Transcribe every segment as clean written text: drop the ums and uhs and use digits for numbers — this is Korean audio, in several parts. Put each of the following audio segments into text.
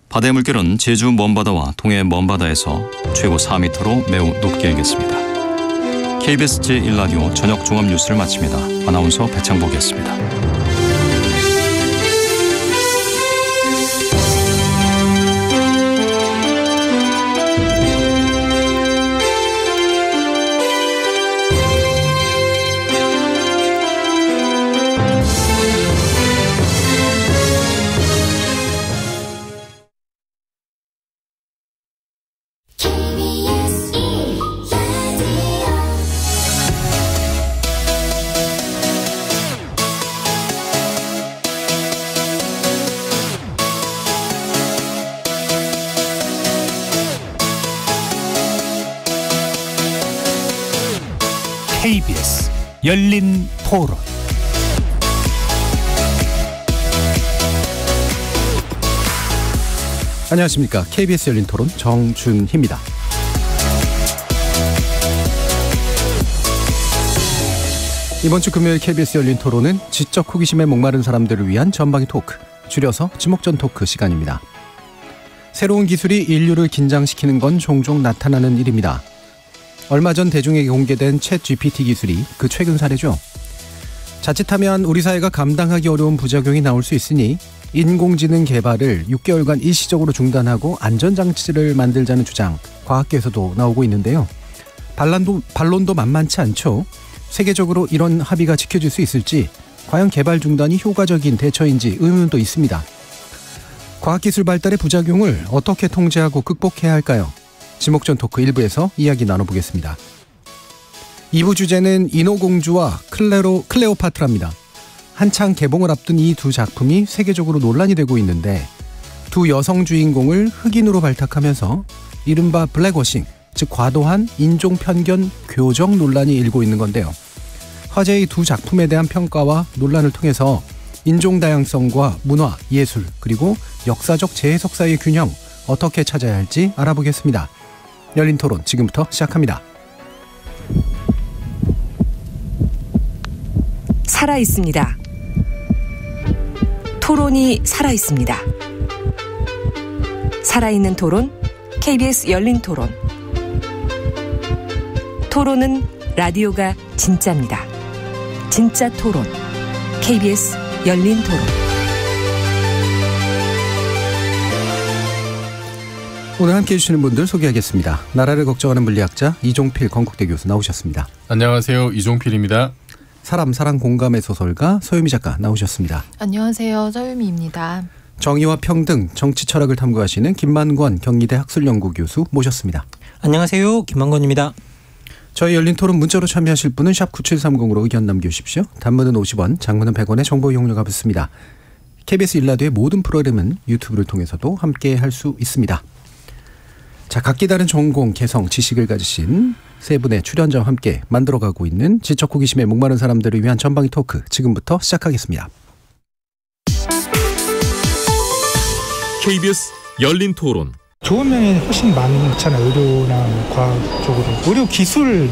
바다의 물결은 제주 먼바다와 동해 먼바다에서 최고 4m로 매우 높게 일겠습니다. KBS 제1라디오 저녁 종합뉴스를 마칩니다. 아나운서 배창복이었습니다. KBS 열린 토론. 안녕하십니까. KBS 열린 토론 정준희입니다. 이번 주 금요일 KBS 열린 토론은 지적 호기심에 목마른 사람들을 위한 전방위 토크, 줄여서 지목전 토크 시간입니다. 새로운 기술이 인류를 긴장시키는 건 종종 나타나는 일입니다. 얼마 전 대중에게 공개된 챗 GPT 기술이 그 최근 사례죠. 자칫하면 우리 사회가 감당하기 어려운 부작용이 나올 수 있으니 인공지능 개발을 6개월간 일시적으로 중단하고 안전장치를 만들자는 주장, 과학계에서도 나오고 있는데요. 반론도 만만치 않죠. 세계적으로 이런 합의가 지켜질 수 있을지, 과연 개발 중단이 효과적인 대처인지 의문도 있습니다. 과학기술 발달의 부작용을 어떻게 통제하고 극복해야 할까요? 지목전 토크 1부에서 이야기 나눠보겠습니다. 2부 주제는 인어공주와 클레오파트라입니다. 한창 개봉을 앞둔 이 두 작품이 세계적으로 논란이 되고 있는데, 두 여성 주인공을 흑인으로 발탁하면서 이른바 블랙워싱, 즉 과도한 인종 편견 교정 논란이 일고 있는 건데요. 화제의 두 작품에 대한 평가와 논란을 통해서 인종 다양성과 문화, 예술, 그리고 역사적 재해석 사이의 균형 어떻게 찾아야 할지 알아보겠습니다. 열린 토론 지금부터 시작합니다. 살아있습니다. 토론이 살아있습니다. 살아있는 토론, KBS 열린 토론. 토론은 라디오가 진짜입니다. 진짜 토론, KBS 열린 토론. 오늘 함께해 주시는 분들 소개하겠습니다. 나라를 걱정하는 물리학자 이종필 건국대 교수 나오셨습니다. 안녕하세요. 이종필입니다. 사람, 사랑, 공감의 소설가 서유미 작가 나오셨습니다. 안녕하세요. 서유미입니다. 정의와 평등, 정치 철학을 탐구하시는 김만권 경희대 학술연구 교수 모셨습니다. 안녕하세요. 김만권입니다. 저희 열린 토론 문자로 참여하실 분은 샵 9730으로 의견 남겨주십시오. 단문은 50원, 장문은 100원의 정보 이용료가 붙습니다. KBS 1라디오의 모든 프로그램은 유튜브를 통해서도 함께할 수 있습니다. 자, 각기 다른 전공, 개성, 지식을 가지신 세 분의 출연자와 함께 만들어가고 있는 지적 호기심에 목마른 사람들을 위한 전방위 토크, 지금부터 시작하겠습니다. KBS 열린 토론. 좋은 면이 훨씬 많잖아요. 의료나 과학 쪽으로. 의료 기술들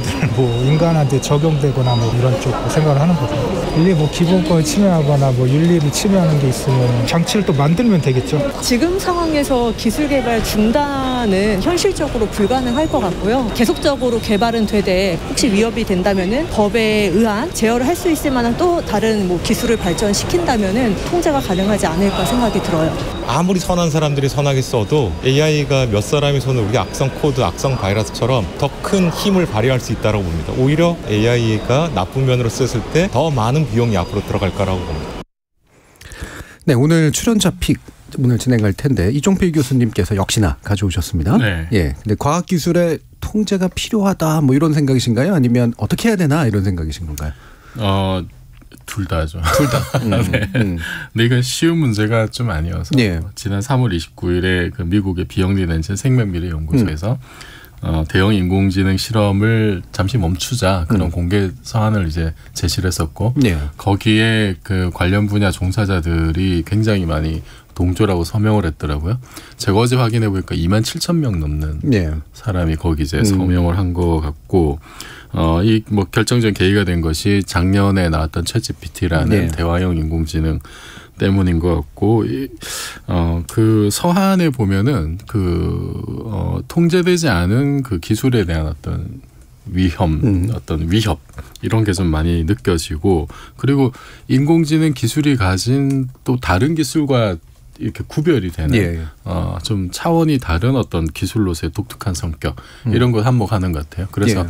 인간한테 적용되거나 이런 쪽 생각을 하는 거죠. 인류 기본권을 침해하거나 윤리를 침해하는 게 있으면 장치를 또 만들면 되겠죠. 지금 상황에서 기술 개발 중단은 현실적으로 불가능할 것 같고요. 계속적으로 개발은 되되 혹시 위협이 된다면은 법에 의한 제어를 할 수 있을 만한 또 다른 기술을 발전시킨다면은 통제가 가능하지 않을까 생각이 들어요. 아무리 선한 사람들이 선하게 써도 AI가 몇 사람의 손을 우리가 악성 코드, 악성 바이러스처럼 더 큰 힘을 발휘할 수 있다고 봅니다. 오히려 AI가 나쁜 면으로 썼을 때 더 많은 비용이 앞으로 들어갈 거라고 봅니다. 네, 오늘 출연자 픽 오늘 진행할 텐데 이종필 교수님께서 역시나 가져오셨습니다. 네. 예, 근데 과학기술의 통제가 필요하다 이런 생각이신가요? 아니면 어떻게 해야 되나 이런 생각이신 건가요? 둘 다죠. 둘 다. 네. 근데 이건 쉬운 문제가 좀 아니어서 지난 3월 29일에 그 미국의 비영리 낸션 생명미래연구소에서 대형 인공지능 실험을 잠시 멈추자 그런 공개 서한을 이제 제시를 했었고 거기에 그 관련 분야 종사자들이 굉장히 많이 동조라고 서명을 했더라고요. 제가 어제 확인해 보니까 27,000명 넘는 사람이 거기 이제 서명을 한 것 같고 이 결정적인 계기가 된 것이 작년에 나왔던 챗GPT라는 대화형 인공지능 때문인 것 같고 그 서한에 보면은 통제되지 않은 그 기술에 대한 어떤 위험, 어떤 위협 이런 게 좀 많이 느껴지고 그리고 인공지능 기술이 가진 또 다른 기술과 이렇게 구별이 되는 좀 차원이 다른 어떤 기술로서의 독특한 성격 이런 걸 한몫하는 것 같아요. 그래서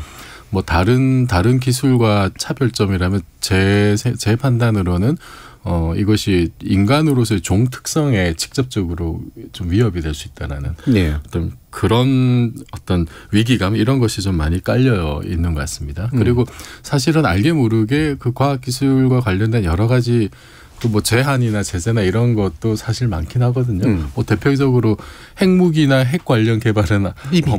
뭐 다른 기술과 차별점이라면 제 판단으로는 이것이 인간으로서의 종 특성에 직접적으로 좀 위협이 될 수 있다라는 어떤 그런 어떤 위기감 이런 것이 좀 많이 깔려 있는 것 같습니다. 그리고 사실은 알게 모르게 그 과학 기술과 관련된 여러 가지 또 뭐 제한이나 제재나 이런 것도 사실 많긴 하거든요. 뭐 대표적으로 핵무기나 핵 관련 개발은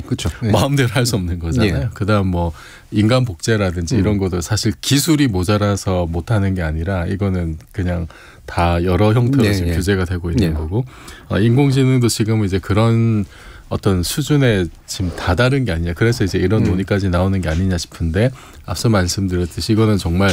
그렇죠. 마음대로 할 수 없는 거잖아요. 그다음 뭐 인간 복제라든지 이런 것도 사실 기술이 모자라서 못하는 게 아니라 이거는 그냥 다 여러 형태로 지금 규제가 되고 있는 거고 인공지능도 지금 이제 그런 어떤 수준에 지금 다다른 게 아니냐. 그래서 이제 이런 논의까지 나오는 게 아니냐 싶은데 앞서 말씀드렸듯이 이거는 정말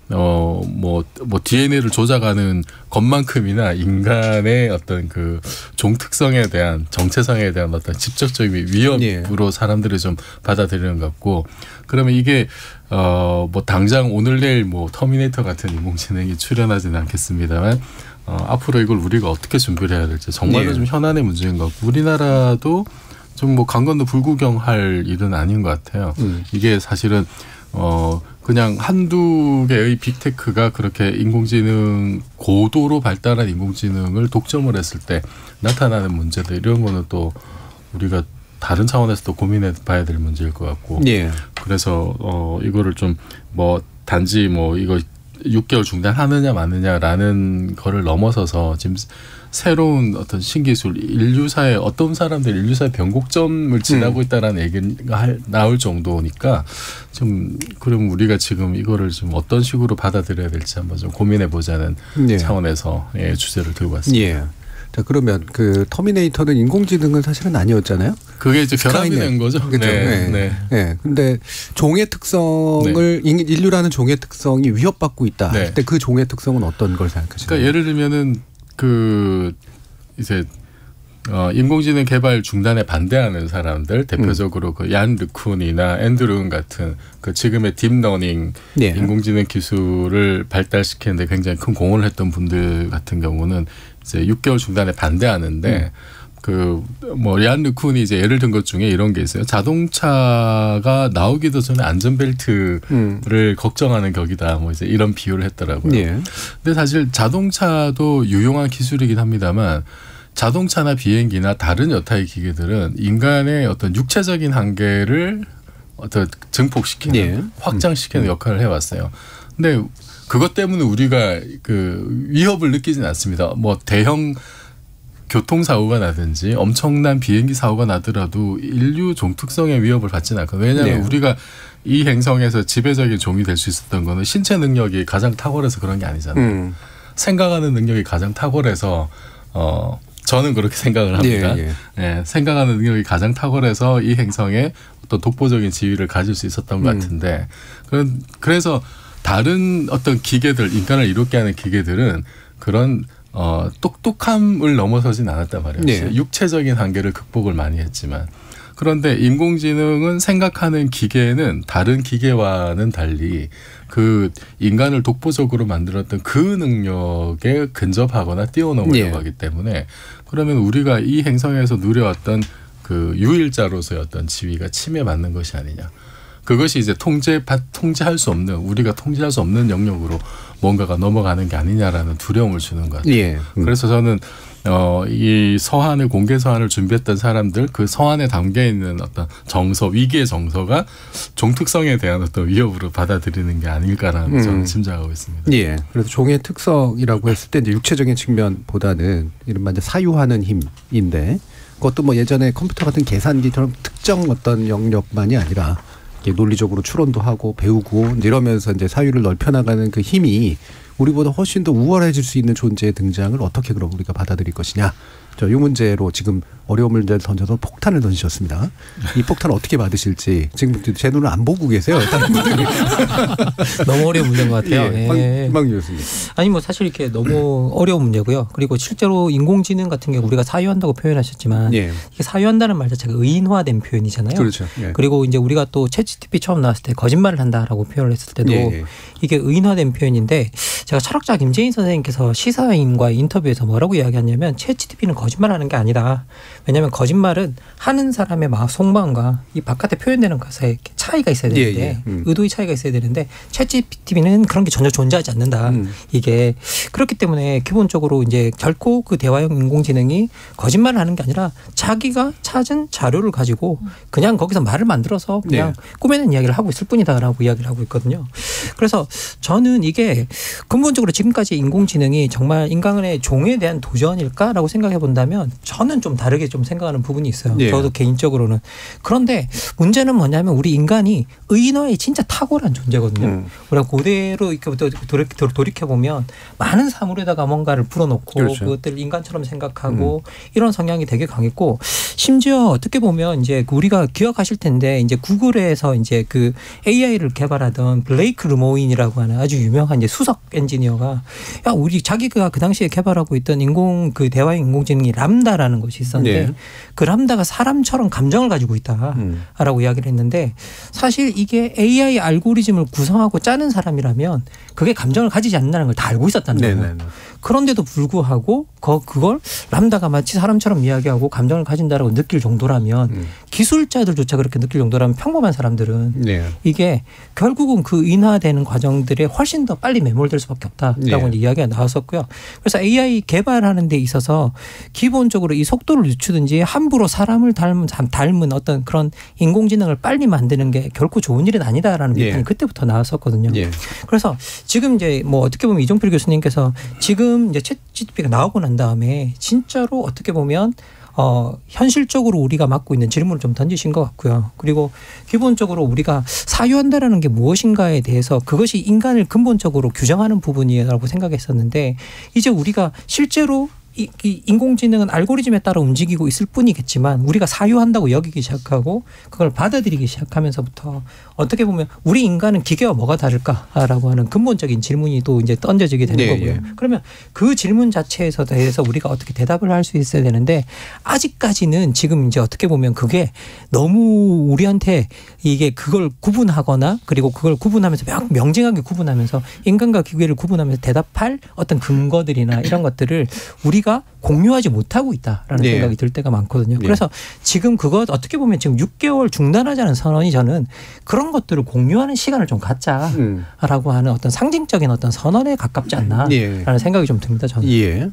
뭐 DNA를 조작하는 것만큼이나 인간의 어떤 그 종특성에 대한 정체성에 대한 어떤 직접적인 위협으로 사람들이 좀 받아들이는 것 같고 그러면 이게 뭐 당장 오늘 내일 뭐 터미네이터 같은 인공지능이 출현하지는 않겠습니다만 앞으로 이걸 우리가 어떻게 준비를 해야 될지 정말로 좀 현안의 문제인 것 같고 우리나라도 좀 뭐 강 건너 불구경할 일은 아닌 것 같아요. 이게 사실은 그냥 한두 개의 빅테크가 그렇게 인공지능 고도로 발달한 인공지능을 독점을 했을 때 나타나는 문제들 이런 거는 또 우리가 다른 차원에서 또 고민해 봐야 될 문제일 것 같고 그래서 이거를 좀 뭐 단지 뭐 이거 6개월 중단하느냐 마느냐라는 거를 넘어서서 지금 새로운 어떤 신기술 인류사의 어떤 사람들 인류사의 변곡점을 지나고 있다라는 얘기가 나올 정도니까 좀 그럼 우리가 지금 이거를 좀 어떤 식으로 받아들여야 될지 한번 좀 고민해 보자는 차원에서 주제를 들고 왔습니다. 자 그러면 그 터미네이터는 인공지능은 사실은 아니었잖아요. 그게 이제 결합이 된 거죠. 그렇죠. 근데 종의 특성을 인류라는 종의 특성이 위협받고 있다. 그때 그 종의 특성은 어떤 걸 생각하시나요? 그러니까 예를 들면은 그 이제 인공지능 개발 중단에 반대하는 사람들 대표적으로 그 얀 르쿤이나 앤드룬 같은 그 지금의 딥러닝 인공지능 기술을 발달시키는데 굉장히 큰 공헌을 했던 분들 같은 경우는 이제 6개월 중단에 반대하는데 그 뭐 얀 르쿤이 이제 예를 든 것 중에 이런 게 있어요. 자동차가 나오기도 전에 안전벨트를 걱정하는 격이다. 뭐 이제 이런 비유를 했더라고요. 근데 사실 자동차도 유용한 기술이긴 합니다만 자동차나 비행기나 다른 여타의 기계들은 인간의 어떤 육체적인 한계를 어떤 증폭시키는 확장시키는 역할을 해왔어요. 근데 그것 때문에 우리가 그 위협을 느끼진 않습니다. 뭐 대형 교통사고가 나든지 엄청난 비행기 사고가 나더라도 인류 종특성의 위협을 받지는 않거든요. 왜냐하면 우리가 이 행성에서 지배적인 종이 될 수 있었던 거는 신체 능력이 가장 탁월해서 그런 게 아니잖아요. 생각하는 능력이 가장 탁월해서 저는 그렇게 생각을 합니다. 생각하는 능력이 가장 탁월해서 이 행성에 어떤 독보적인 지위를 가질 수 있었던 것 같은데 그래서 다른 어떤 기계들 인간을 이롭게 하는 기계들은 그런 똑똑함을 넘어서진 않았단 말이에요. 육체적인 한계를 극복을 많이 했지만 그런데 인공지능은 생각하는 기계는 다른 기계와는 달리 그 인간을 독보적으로 만들었던 그 능력에 근접하거나 뛰어넘으려고 하기 때문에 그러면 우리가 이 행성에서 누려왔던 그 유일자로서의 어떤 지위가 침해받는 것이 아니냐. 그것이 이제 통제할 수 없는 우리가 통제할 수 없는 영역으로 뭔가가 넘어가는 게 아니냐라는 두려움을 주는 것 같아요. 그래서 저는 이 서한을 공개 서한을 준비했던 사람들 그 서한에 담겨 있는 어떤 정서 위기의 정서가 종특성에 대한 어떤 위협으로 받아들이는 게 아닐까라는 저는 짐작하고 있습니다. 그래서 종의 특성이라고 했을 때 이제 육체적인 측면보다는 이른바 이제 사유하는 힘인데 그것도 뭐 예전에 컴퓨터 같은 계산기처럼 특정 어떤 영역만이 아니라 논리적으로 추론도 하고 배우고 이러면서 이제 사유를 넓혀나가는 그 힘이 우리보다 훨씬 더 우월해질 수 있는 존재의 등장을 어떻게 그럼 우리가 받아들일 것이냐 이 문제로 지금 어려운 문제를 던져서 폭탄을 던지셨습니다. 이 폭탄 어떻게 받으실지 지금 제 눈을 안 보고 계세요. 다른 분들이. 너무 어려운 문제인 것 같아요. 예. 김만기 교수님. 아니 뭐 사실 이렇게 너무 어려운 문제고요. 그리고 실제로 인공지능 같은 경우 우리가 사유한다고 표현하셨지만 예. 이게 사유한다는 말 자체가 의인화된 표현이잖아요. 그렇죠. 예. 그리고 이제 우리가 또 챗GPT 처음 나왔을 때 거짓말을 한다라고 표현을 했을 때도 예. 이게 의인화된 표현인데 제가 철학자 김재인 선생님께서 시사인과의 인터뷰에서 뭐라고 이야기하냐면 챗GPT는 거짓말하는 게 아니다. 왜냐하면 거짓말은 하는 사람의 속마음과 이 바깥에 표현되는 것에 차이가 있어야 되는데 의도의 차이가 있어야 되는데 챗GPT는 그런 게 전혀 존재하지 않는다. 이게 그렇기 때문에 기본적으로 이제 결코 그 대화형 인공지능이 거짓말을 하는 게 아니라 자기가 찾은 자료를 가지고 그냥 거기서 말을 만들어서 그냥 꾸며낸 이야기를 하고 있을 뿐이다라고 이야기를 하고 있거든요. 그래서 저는 이게 근본적으로 지금까지 인공지능이 정말 인간의 종에 대한 도전일까라고 생각해 본다면 저는 좀 다르게 좀 생각하는 부분이 있어요. 저도 개인적으로는. 그런데 문제는 뭐냐면 우리 인간이 의인화에 진짜 탁월한 존재거든요. 우리가 고대로 이렇게 돌이켜보면 많은 사물에다가 뭔가를 불어넣고 그렇죠. 그것들을 인간처럼 생각하고 이런 성향이 되게 강했고 심지어 어떻게 보면 이제 우리가 기억하실 텐데 이제 구글에서 이제 그 AI를 개발하던 블레이크 르모인이라고 하는 아주 유명한 이제 수석 엔지니어가 야 우리 자기가 그 당시에 개발하고 있던 그 대화형 인공지능이 람다라는 것이 있었는데 그 람다가 사람처럼 감정을 가지고 있다라고 이야기를 했는데 사실 이게 AI 알고리즘을 구성하고 짜는 사람이라면 그게 감정을 가지지 않는다는 걸 다 알고 있었다는 거예요. 그런데도 불구하고 그걸 람다가 마치 사람처럼 이야기하고 감정을 가진다라고 느낄 정도라면 기술자들조차 그렇게 느낄 정도라면 평범한 사람들은 이게 결국은 그 인화되는 과정들에 훨씬 더 빨리 매몰될 수밖에 없다라고 이야기가 나왔었고요. 그래서 AI 개발하는 데 있어서 기본적으로 이 속도를 늦추든지 함부로 사람을 닮은 어떤 그런 인공지능을 빨리 만드는 게 결코 좋은 일은 아니다라는 비판이 그때부터 나왔었거든요. 그래서 지금 이제 뭐 어떻게 보면 이종필 교수님께서 지금 이제 챗GPT가 나오고 난 다음에 진짜로 어떻게 보면 현실적으로 우리가 맡고 있는 질문을 좀 던지신 것 같고요. 그리고 기본적으로 우리가 사유한다라는 게 무엇인가에 대해서 그것이 인간을 근본적으로 규정하는 부분이라고 생각했었는데 이제 우리가 실제로 이 인공지능은 알고리즘에 따라 움직이고 있을 뿐이겠지만 우리가 사유한다고 여기기 시작하고 그걸 받아들이기 시작하면서부터 어떻게 보면 우리 인간은 기계와 뭐가 다를까라고 하는 근본적인 질문이 또 이제 던져지게 되는 거고요. 그러면 그 질문 자체에서 대해서 우리가 어떻게 대답을 할 수 있어야 되는데 아직까지는 지금 이제 어떻게 보면 그게 너무 우리한테 이게 그걸 구분하거나 그리고 그걸 구분하면서 명징하게 구분하면서 인간과 기계를 구분하면서 대답할 어떤 근거들이나 이런 것들을 우리가 공유하지 못하고 있다라는 생각이 들 때가 많거든요. 그래서 지금 그것 어떻게 보면 지금 6개월 중단하자는 선언이 저는 그런 것들을 공유하는 시간을 좀 갖자라고 하는 어떤 상징적인 어떤 선언에 가깝지 않나라는 생각이 좀 듭니다. 저는.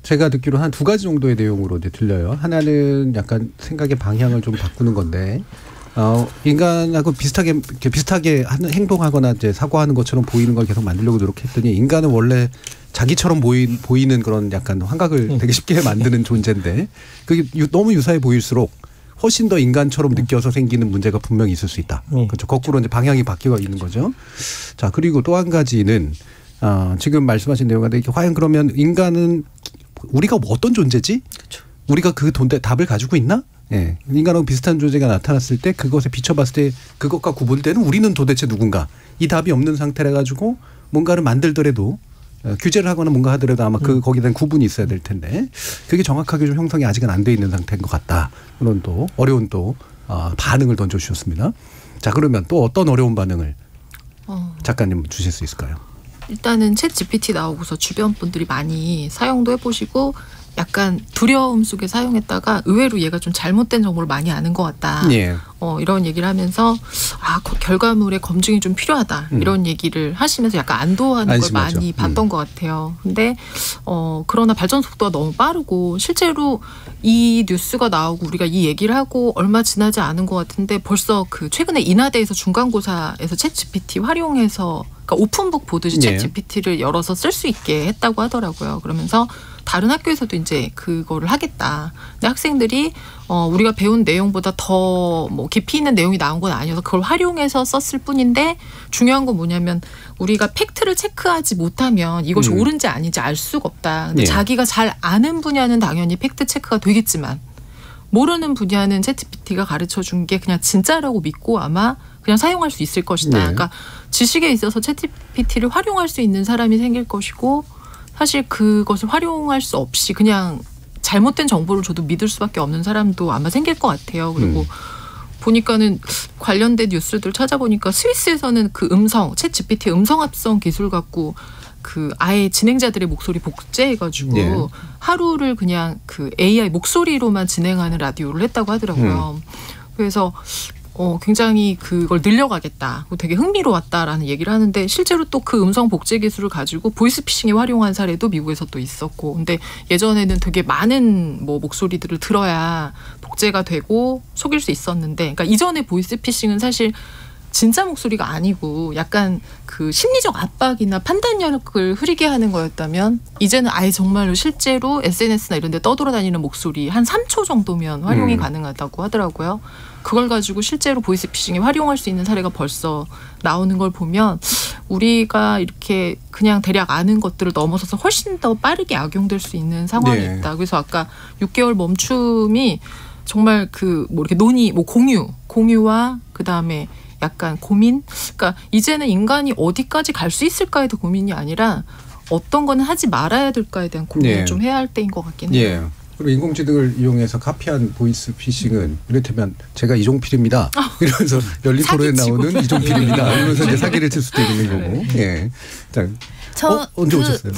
제가 듣기로 한 두 가지 정도의 내용으로 이제 들려요. 하나는 약간 생각의 방향을 좀 바꾸는 건데 인간하고 비슷하게 행동하거나 이제 사고하는 것처럼 보이는 걸 계속 만들려고 노력했더니 인간은 원래 자기처럼 보이는 그런 약간 환각을 되게 쉽게 만드는 존재인데 그게 너무 유사해 보일수록 훨씬 더 인간처럼 느껴서 생기는 문제가 분명히 있을 수 있다. 그렇죠. 거꾸로 이제 방향이 바뀌어 있는 거죠. 자, 그리고 또 한 가지는 지금 말씀하신 내용인데 과연 그러면 인간은 우리가 어떤 존재지? 그렇죠. 우리가 그 답을 가지고 있나? 인간하고 비슷한 존재가 나타났을 때 그것에 비춰봤을 때 그것과 구분되는 우리는 도대체 누군가? 이 답이 없는 상태라 가지고 뭔가를 만들더라도 규제를 하거나 뭔가 하더라도 아마 거기에 대한 구분이 있어야 될 텐데 그게 정확하게 좀 형성이 아직은 안 돼 있는 상태인 것 같다. 그런 또 어려운 또 반응을 던져주셨습니다. 자, 그러면 또 어떤 어려운 반응을 작가님 주실 수 있을까요? 일단은 챗GPT 나오고서 주변 분들이 많이 사용도 해보시고 약간 두려움 속에 사용했다가 의외로 얘가 좀 잘못된 정보를 많이 아는 것 같다. 이런 얘기를 하면서 결과물의 검증이 좀 필요하다. 이런 얘기를 하시면서 약간 안도하는 걸 많이 봤던 것 같아요. 근데 그러나 발전 속도가 너무 빠르고 실제로 이 뉴스가 나오고 우리가 이 얘기를 하고 얼마 지나지 않은 것 같은데 벌써 그 최근에 인하대에서 중간고사에서 챗GPT 활용해서 그러니까 오픈북 보듯이 챗GPT를 열어서 쓸 수 있게 했다고 하더라고요. 그러면서 다른 학교에서도 이제 그거를 하겠다. 근데 학생들이 우리가 배운 내용보다 더 뭐 깊이 있는 내용이 나온 건 아니어서 그걸 활용해서 썼을 뿐인데 중요한 건 뭐냐면 우리가 팩트를 체크하지 못하면 이것이 옳은지 아닌지 알 수가 없다. 근데 자기가 잘 아는 분야는 당연히 팩트 체크가 되겠지만 모르는 분야는 챗GPT가 가르쳐준 게 그냥 진짜라고 믿고 아마 그냥 사용할 수 있을 것이다. 그러니까 지식에 있어서 챗GPT를 활용할 수 있는 사람이 생길 것이고 사실 그것을 활용할 수 없이 그냥 잘못된 정보를 줘도 믿을 수밖에 없는 사람도 아마 생길 것 같아요. 그리고 보니까는 관련된 뉴스들 찾아보니까 스위스에서는 그 챗GPT 음성 합성 기술 갖고 그 아예 진행자들의 목소리 복제해가지고 하루를 그냥 그 AI 목소리로만 진행하는 라디오를 했다고 하더라고요. 그래서 굉장히 그걸 늘려가겠다. 되게 흥미로웠다라는 얘기를 하는데 실제로 또 그 음성 복제 기술을 가지고 보이스피싱에 활용한 사례도 미국에서 또 있었고 근데 예전에는 되게 많은 뭐 목소리들을 들어야 복제가 되고 속일 수 있었는데 그러니까 이전에 보이스피싱은 사실 진짜 목소리가 아니고 약간 그 심리적 압박이나 판단력을 흐리게 하는 거였다면 이제는 아예 정말로 실제로 SNS나 이런 데 떠돌아다니는 목소리 한 3초 정도면 활용이 가능하다고 하더라고요. 그걸 가지고 실제로 보이스피싱에 활용할 수 있는 사례가 벌써 나오는 걸 보면 우리가 이렇게 그냥 대략 아는 것들을 넘어서서 훨씬 더 빠르게 악용될 수 있는 상황이 있다. 그래서 아까 6개월 멈춤이 정말 그 뭐 이렇게 논의, 뭐 공유와 그 다음에 약간 고민? 그러니까 이제는 인간이 어디까지 갈 수 있을까에 대한 고민이 아니라 어떤 거는 하지 말아야 될까에 대한 고민을 좀 해야 할 때인 것 같긴 해요. 그리고 인공지능을 이용해서 카피한 보이스피싱은 이를테면 제가 이종필입니다. 이러면서 열린 토론에 나오는 이종필입니다. 이러면서 이제 사기를 칠 수도 있는 거고. 언제 오셨어요?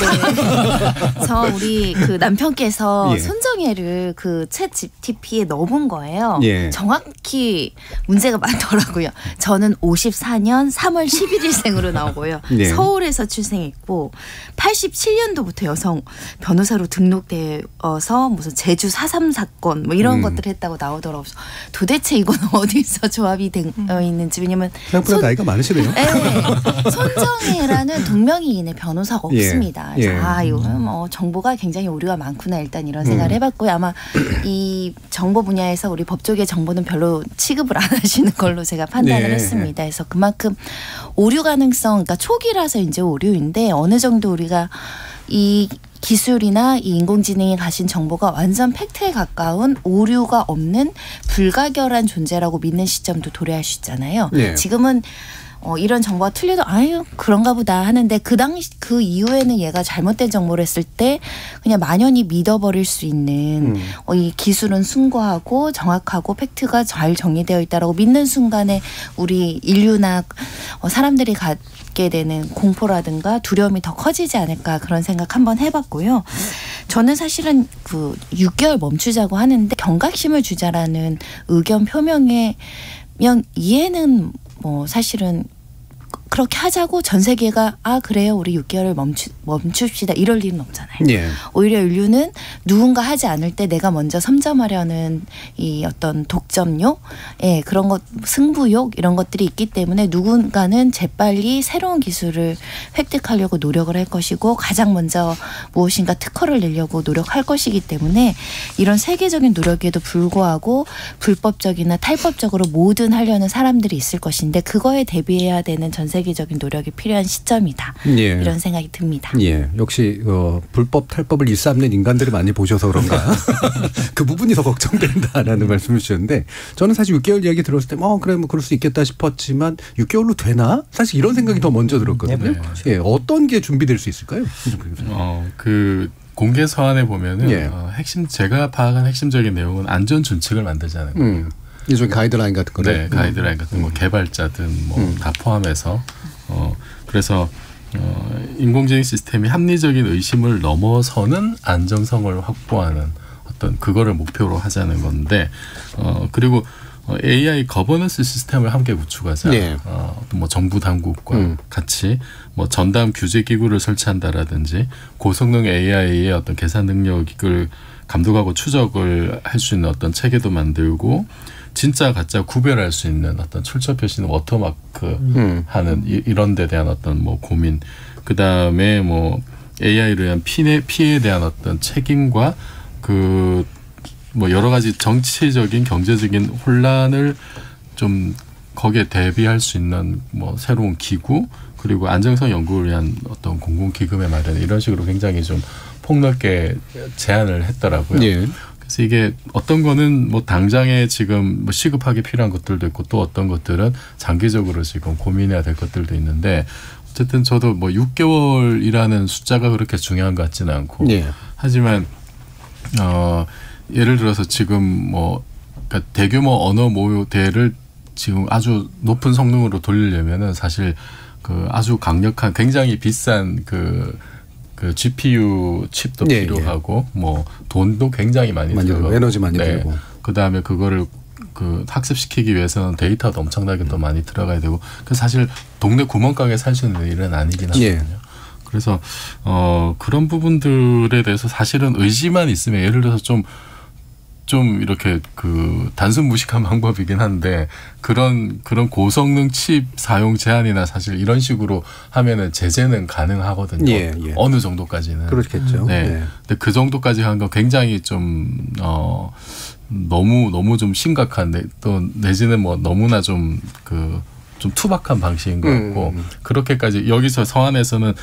저 우리 그 남편께서 손정혜를 그 챗GPT에 넣어본 거예요. 정확히 문제가 많더라고요. 저는 54년 3월 11일생으로 나오고요. 서울에서 출생했고 87년도부터 여성 변호사로 등록되어서 무슨 제주 4.3 사건 뭐 이런 것들을 했다고 나오더라고요. 도대체 이건 어디서 조합이 되어 있는지. 왜냐면 생각보다 나이가 많으시네요. 손정혜라는 동명이인의 변호사가 없습니다. 그래서 이거는 뭐 정보가 굉장히 오류가 많구나 일단 이런 생각을 해봤고요. 아마 이 정보 분야에서 우리 법조계 정보는 별로 취급을 안 하시는 걸로 제가 판단을 했습니다. 그래서 그만큼 오류 가능성, 그러니까 초기라서 이제 오류인데 어느 정도 우리가 이 기술이나 이 인공지능이 가진 정보가 완전 팩트에 가까운 오류가 없는 불가결한 존재라고 믿는 시점도 도래할 수 있잖아요. 지금은 이런 정보가 틀려도 아유 그런가 보다 하는데 그 이후에는 얘가 잘못된 정보를 했을 때 그냥 만연히 믿어버릴 수 있는 이 기술은 숭고하고 정확하고 팩트가 잘 정리되어 있다라고 믿는 순간에 우리 인류나 사람들이 갖게 되는 공포라든가 두려움이 더 커지지 않을까 그런 생각 한번 해봤고요. 저는 사실은 그 6개월 멈추자고 하는데 경각심을 주자라는 의견 표명에 이해는 뭐 사실은 그렇게 하자고 전 세계가 그래요 우리 6개월을 멈춥시다 이럴 일은 없잖아요. 오히려 인류는 누군가 하지 않을 때 내가 먼저 선점하려는 이 어떤 독점욕, 그런 것 승부욕 이런 것들이 있기 때문에 누군가는 재빨리 새로운 기술을 획득하려고 노력을 할 것이고 가장 먼저 무엇인가 특허를 내려고 노력할 것이기 때문에 이런 세계적인 노력에도 불구하고 불법적이나 탈법적으로 뭐든 하려는 사람들이 있을 것인데 그거에 대비해야 되는 전 세계적인 노력이 필요한 시점이다. 이런 생각이 듭니다. 역시 불법 탈법을 일삼는 인간들을 많이 보셔서 그런가 그 부분이 더 걱정된다라는 말씀을 주셨는데 저는 사실 6개월 이야기 들었을 때 그래 뭐 그럴 수 있겠다 싶었지만 6개월로 되나? 사실 이런 생각이 더 먼저 들었거든요. 어떤 게 준비될 수 있을까요? 그 공개 서한에 보면은 제가 파악한 핵심적인 내용은 안전 준칙을 만들자는 거예요. 일종의 가이드라인 같은 거를. 가이드라인 같은 거 개발자든 뭐 다 포함해서 그래서 인공지능 시스템이 합리적인 의심을 넘어서는 안정성을 확보하는 어떤 그거를 목표로 하자는 건데 그리고 AI 거버넌스 시스템을 함께 구축하자. 뭐 정부 당국과 같이 뭐 전담 규제 기구를 설치한다라든지 고성능 AI의 어떤 계산 능력을 감독하고 추적을 할 수 있는 어떤 체계도 만들고 진짜 가짜 구별할 수 있는 어떤 출처 표시는 워터마크 하는 이런 데 대한 어떤 뭐 고민 그다음에 뭐 AI로 인한 피해에 대한 어떤 책임과 그 뭐 여러 가지 정치적인 경제적인 혼란을 좀 거기에 대비할 수 있는 뭐 새로운 기구 그리고 안정성 연구를 위한 어떤 공공기금의 마련 이런 식으로 굉장히 좀 폭넓게 제안을 했더라고요. 예. 그래서 이게 어떤 거는 뭐 당장에 지금 뭐 시급하게 필요한 것들도 있고 또 어떤 것들은 장기적으로 지금 고민해야 될 것들도 있는데 어쨌든 저도 뭐 6개월이라는 숫자가 그렇게 중요한 것 같지는 않고 예. 하지만 예를 들어서 지금 뭐 그러니까 대규모 언어 모델을 지금 아주 높은 성능으로 돌리려면은 사실 그 아주 강력한 굉장히 비싼 그 GPU 칩도 예, 필요하고 예. 뭐 돈도 굉장히 많이 들고 에너지 많이 들고 그다음에 그거를 그 학습시키기 위해서는 데이터도 엄청나게 또 많이 들어가야 되고 그 사실 동네 구멍가게 살 수 있는 일은 아니긴 하거든요. 예. 그래서 그런 부분들에 대해서 사실은 의지만 있으면 예를 들어서 좀 이렇게 그 단순 무식한 방법이긴 한데 그런 고성능 칩 사용 제한이나 사실 이런 식으로 하면은 제재는 가능하거든요. 예, 예. 어느 정도까지는. 그렇겠죠. 네. 예. 근데 그 정도까지 한 건 굉장히 좀 너무 좀 심각한데 또 내지는 뭐 너무나 좀 투박한 방식인 것 같고 그렇게까지 여기서 서안에서는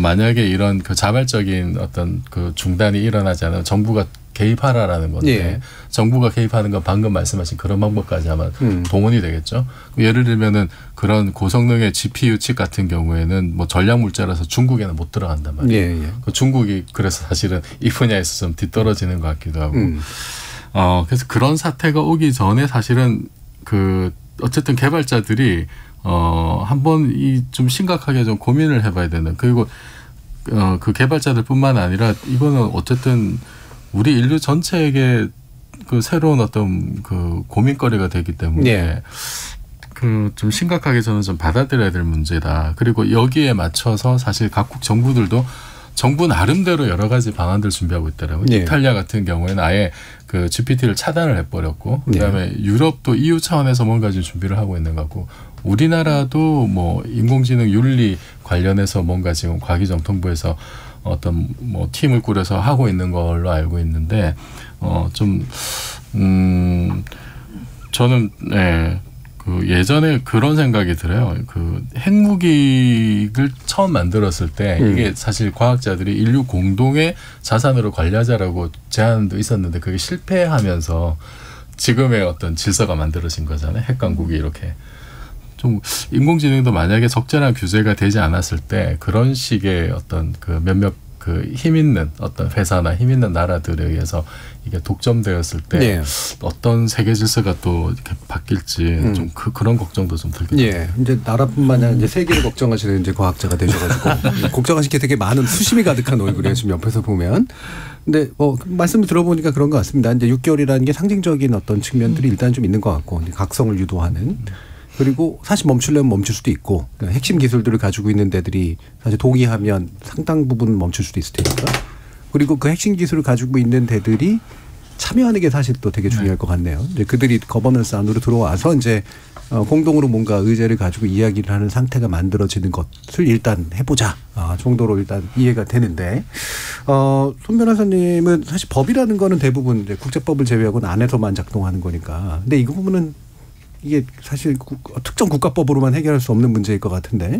만약에 이런 그 자발적인 어떤 그 중단이 일어나지 않으면 정부가 개입하라라는 건데 예. 정부가 개입하는 건 방금 말씀하신 그런 방법까지 아마 동원이 되겠죠. 예를 들면은 그런 고성능의 GPU 칩 같은 경우에는 뭐 전략 물자라서 중국에는 못 들어간단 말이에요. 예, 예. 그 중국이 그래서 사실은 이 분야에서 좀 뒤떨어지는 것 같기도 하고. 그래서 그런 사태가 오기 전에 사실은 그 어쨌든 개발자들이 한번 이 좀 심각하게 좀 고민을 해봐야 되는 그리고 그 개발자들뿐만 아니라 이거는 어쨌든 우리 인류 전체에게 그 새로운 어떤 그 고민거리가 되기 때문에 네. 그 좀 심각하게 저는 좀 받아들여야 될 문제다. 그리고 여기에 맞춰서 사실 각국 정부들도 정부 나름대로 여러 가지 방안들 준비하고 있더라고요. 네. 이탈리아 같은 경우에는 아예 그 GPT를 차단을 해버렸고 그다음에 네. 유럽도 EU 차원에서 뭔가 좀 준비를 하고 있는 것 같고 우리나라도 뭐 인공지능 윤리 관련해서 뭔가 지금 과기정통부에서 어떤 뭐 팀을 꾸려서 하고 있는 걸로 알고 있는데 저는 네, 그 예전에 그런 생각이 들어요. 그 핵무기를 처음 만들었을 때 이게 사실 과학자들이 인류 공동의 자산으로 관리하자라고 제안도 있었는데 그게 실패하면서 지금의 어떤 질서가 만들어진 거잖아요. 핵 강국이 이렇게. 좀 인공지능도 만약에 적절한 규제가 되지 않았을 때 그런 식의 어떤 그 몇몇 그 힘 있는 어떤 회사나 힘 있는 나라들에 의해서 이게 독점되었을 때 네. 어떤 세계 질서가 또 이렇게 바뀔지 좀 그런 걱정도 좀 들거든요. 예, 이제 나라뿐만 아니라 이제 세계를 걱정하시는 이제 과학자가 되셔가지고 걱정하신 게 되게 많은 수심이 가득한 얼굴이에요. 지금 옆에서 보면. 근데 말씀을 들어보니까 그런 것 같습니다. 이제 6개월이라는 게 상징적인 어떤 측면들이 일단 좀 있는 것 같고 각성을 유도하는. 그리고 사실 멈추려면 멈출 수도 있고 그러니까 핵심 기술들을 가지고 있는 데들이 사실 동의하면 상당 부분 멈출 수도 있을 테니까. 그리고 그 핵심 기술을 가지고 있는 데들이 참여하는 게 사실 또 되게 중요할 것 같네요. 이제 그들이 거버넌스 안으로 들어와서 이제 공동으로 뭔가 의제를 가지고 이야기를 하는 상태가 만들어지는 것을 일단 해보자 정도로 일단 이해가 되는데 손 변호사님은 사실 법이라는 거는 대부분 이제 국제법을 제외하고는 안에서만 작동하는 거니까. 근데 이 부분은 이게 사실 특정 국가법으로만 해결할 수 없는 문제일 것 같은데.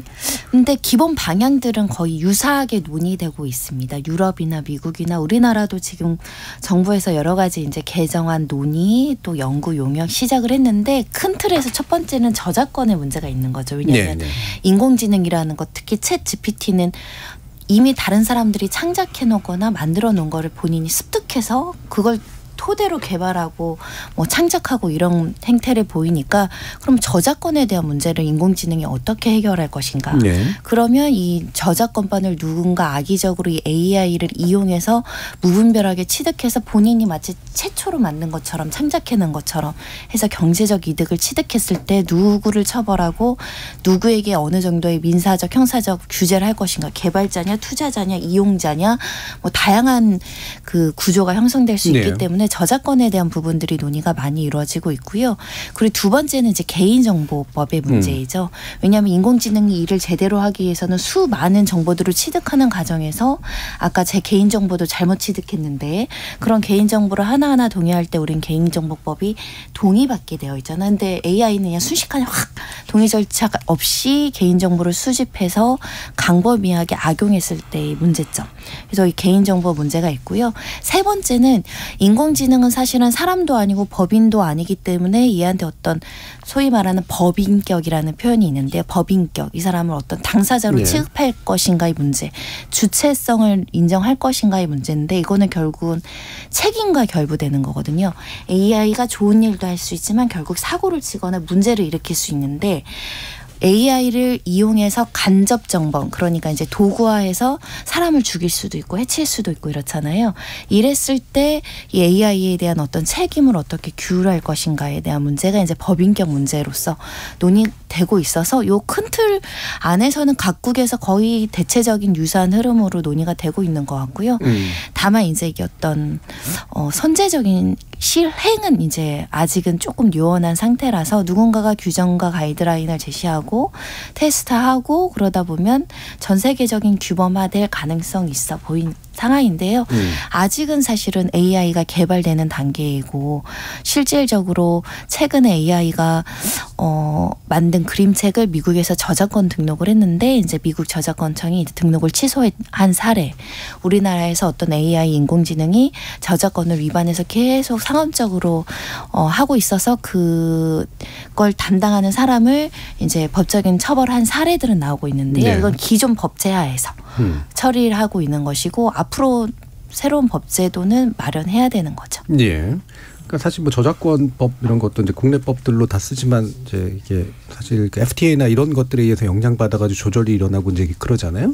근데 기본 방향들은 거의 유사하게 논의되고 있습니다. 유럽이나 미국이나 우리나라도 지금 정부에서 여러 가지 이제 개정안 논의 또 연구 용역 시작을 했는데 큰 틀에서 첫 번째는 저작권의 문제가 있는 거죠. 왜냐하면 인공지능이라는 것 특히 챗 GPT는 이미 다른 사람들이 창작해 놓거나 만들어 놓은 거를 본인이 습득해서 그걸 토대로 개발하고 뭐 창작하고 이런 행태를 보이니까 그럼 저작권에 대한 문제를 인공지능이 어떻게 해결할 것인가. 네. 그러면 이 저작권반을 누군가 악의적으로 이 AI를 이용해서 무분별하게 취득해서 본인이 마치 최초로 만든 것처럼 창작해낸 것처럼 해서 경제적 이득을 취득했을 때 누구를 처벌하고 누구에게 어느 정도의 민사적 형사적 규제를 할 것인가. 개발자냐 투자자냐 이용자냐 뭐 다양한 그 구조가 형성될 수 있기 때문에 저작권에 대한 부분들이 논의가 많이 이루어지고 있고요. 그리고 두 번째는 이제 개인정보법의 문제이죠. 왜냐하면 인공지능이 일을 제대로 하기 위해서는 수많은 정보들을 취득하는 과정에서 아까 제 개인정보도 잘못 취득했는데 그런 개인정보를 하나하나 동의할 때 우린 개인정보법이 동의받게 되어 있잖아요. 근데 AI는 그냥 순식간에 확 동의 절차 없이 개인정보를 수집해서 강범위하게 악용했을 때의 문제점. 그래서 이 개인정보 문제가 있고요. 세 번째는 인공지능은 사실은 사람도 아니고 법인도 아니기 때문에 얘한테 어떤 소위 말하는 법인격이라는 표현이 있는데 법인격, 이 사람을 어떤 당사자로 취급할 것인가의 문제, 주체성을 인정할 것인가의 문제인데 이거는 결국은 책임과 결부되는 거거든요. AI가 좋은 일도 할 수 있지만 결국 사고를 치거나 문제를 일으킬 수 있는데 AI를 이용해서 간접 정범, 그러니까 이제 도구화해서 사람을 죽일 수도 있고 해칠 수도 있고 이렇잖아요. 이랬을 때 이 AI에 대한 어떤 책임을 어떻게 규율할 것인가에 대한 문제가 이제 법인격 문제로서 논의되고 있어서 요 큰 틀 안에서는 각국에서 거의 대체적인 유사한 흐름으로 논의가 되고 있는 것 같고요. 다만 이제 이게 어떤 선제적인 실행은 이제 아직은 조금 요원한 상태라서 누군가가 규정과 가이드라인을 제시하고 테스트하고 그러다 보면 전 세계적인 규범화될 가능성이 있어 보인 상황인데요. 아직은 사실은 AI가 개발되는 단계이고 실질적으로 최근에 AI가 만든 그림책을 미국에서 저작권 등록을 했는데 이제 미국 저작권청이 등록을 취소한 사례, 우리나라에서 어떤 AI 인공지능이 저작권을 위반해서 계속 상업적으로 하고 있어서 그걸 담당하는 사람을 이제 법적인 처벌한 사례들은 나오고 있는데요. 이건 기존 법제하에서 처리를 하고 있는 것이고 앞으로 새로운 법제도는 마련해야 되는 거죠. 예. 그러니까 사실 뭐 저작권법 이런 것도 이제 국내 법들로 다 쓰지만 이제 이게 사실 그 FTA나 이런 것들에 의해서 영향받아가지고 조절이 일어나고 이제 그러잖아요.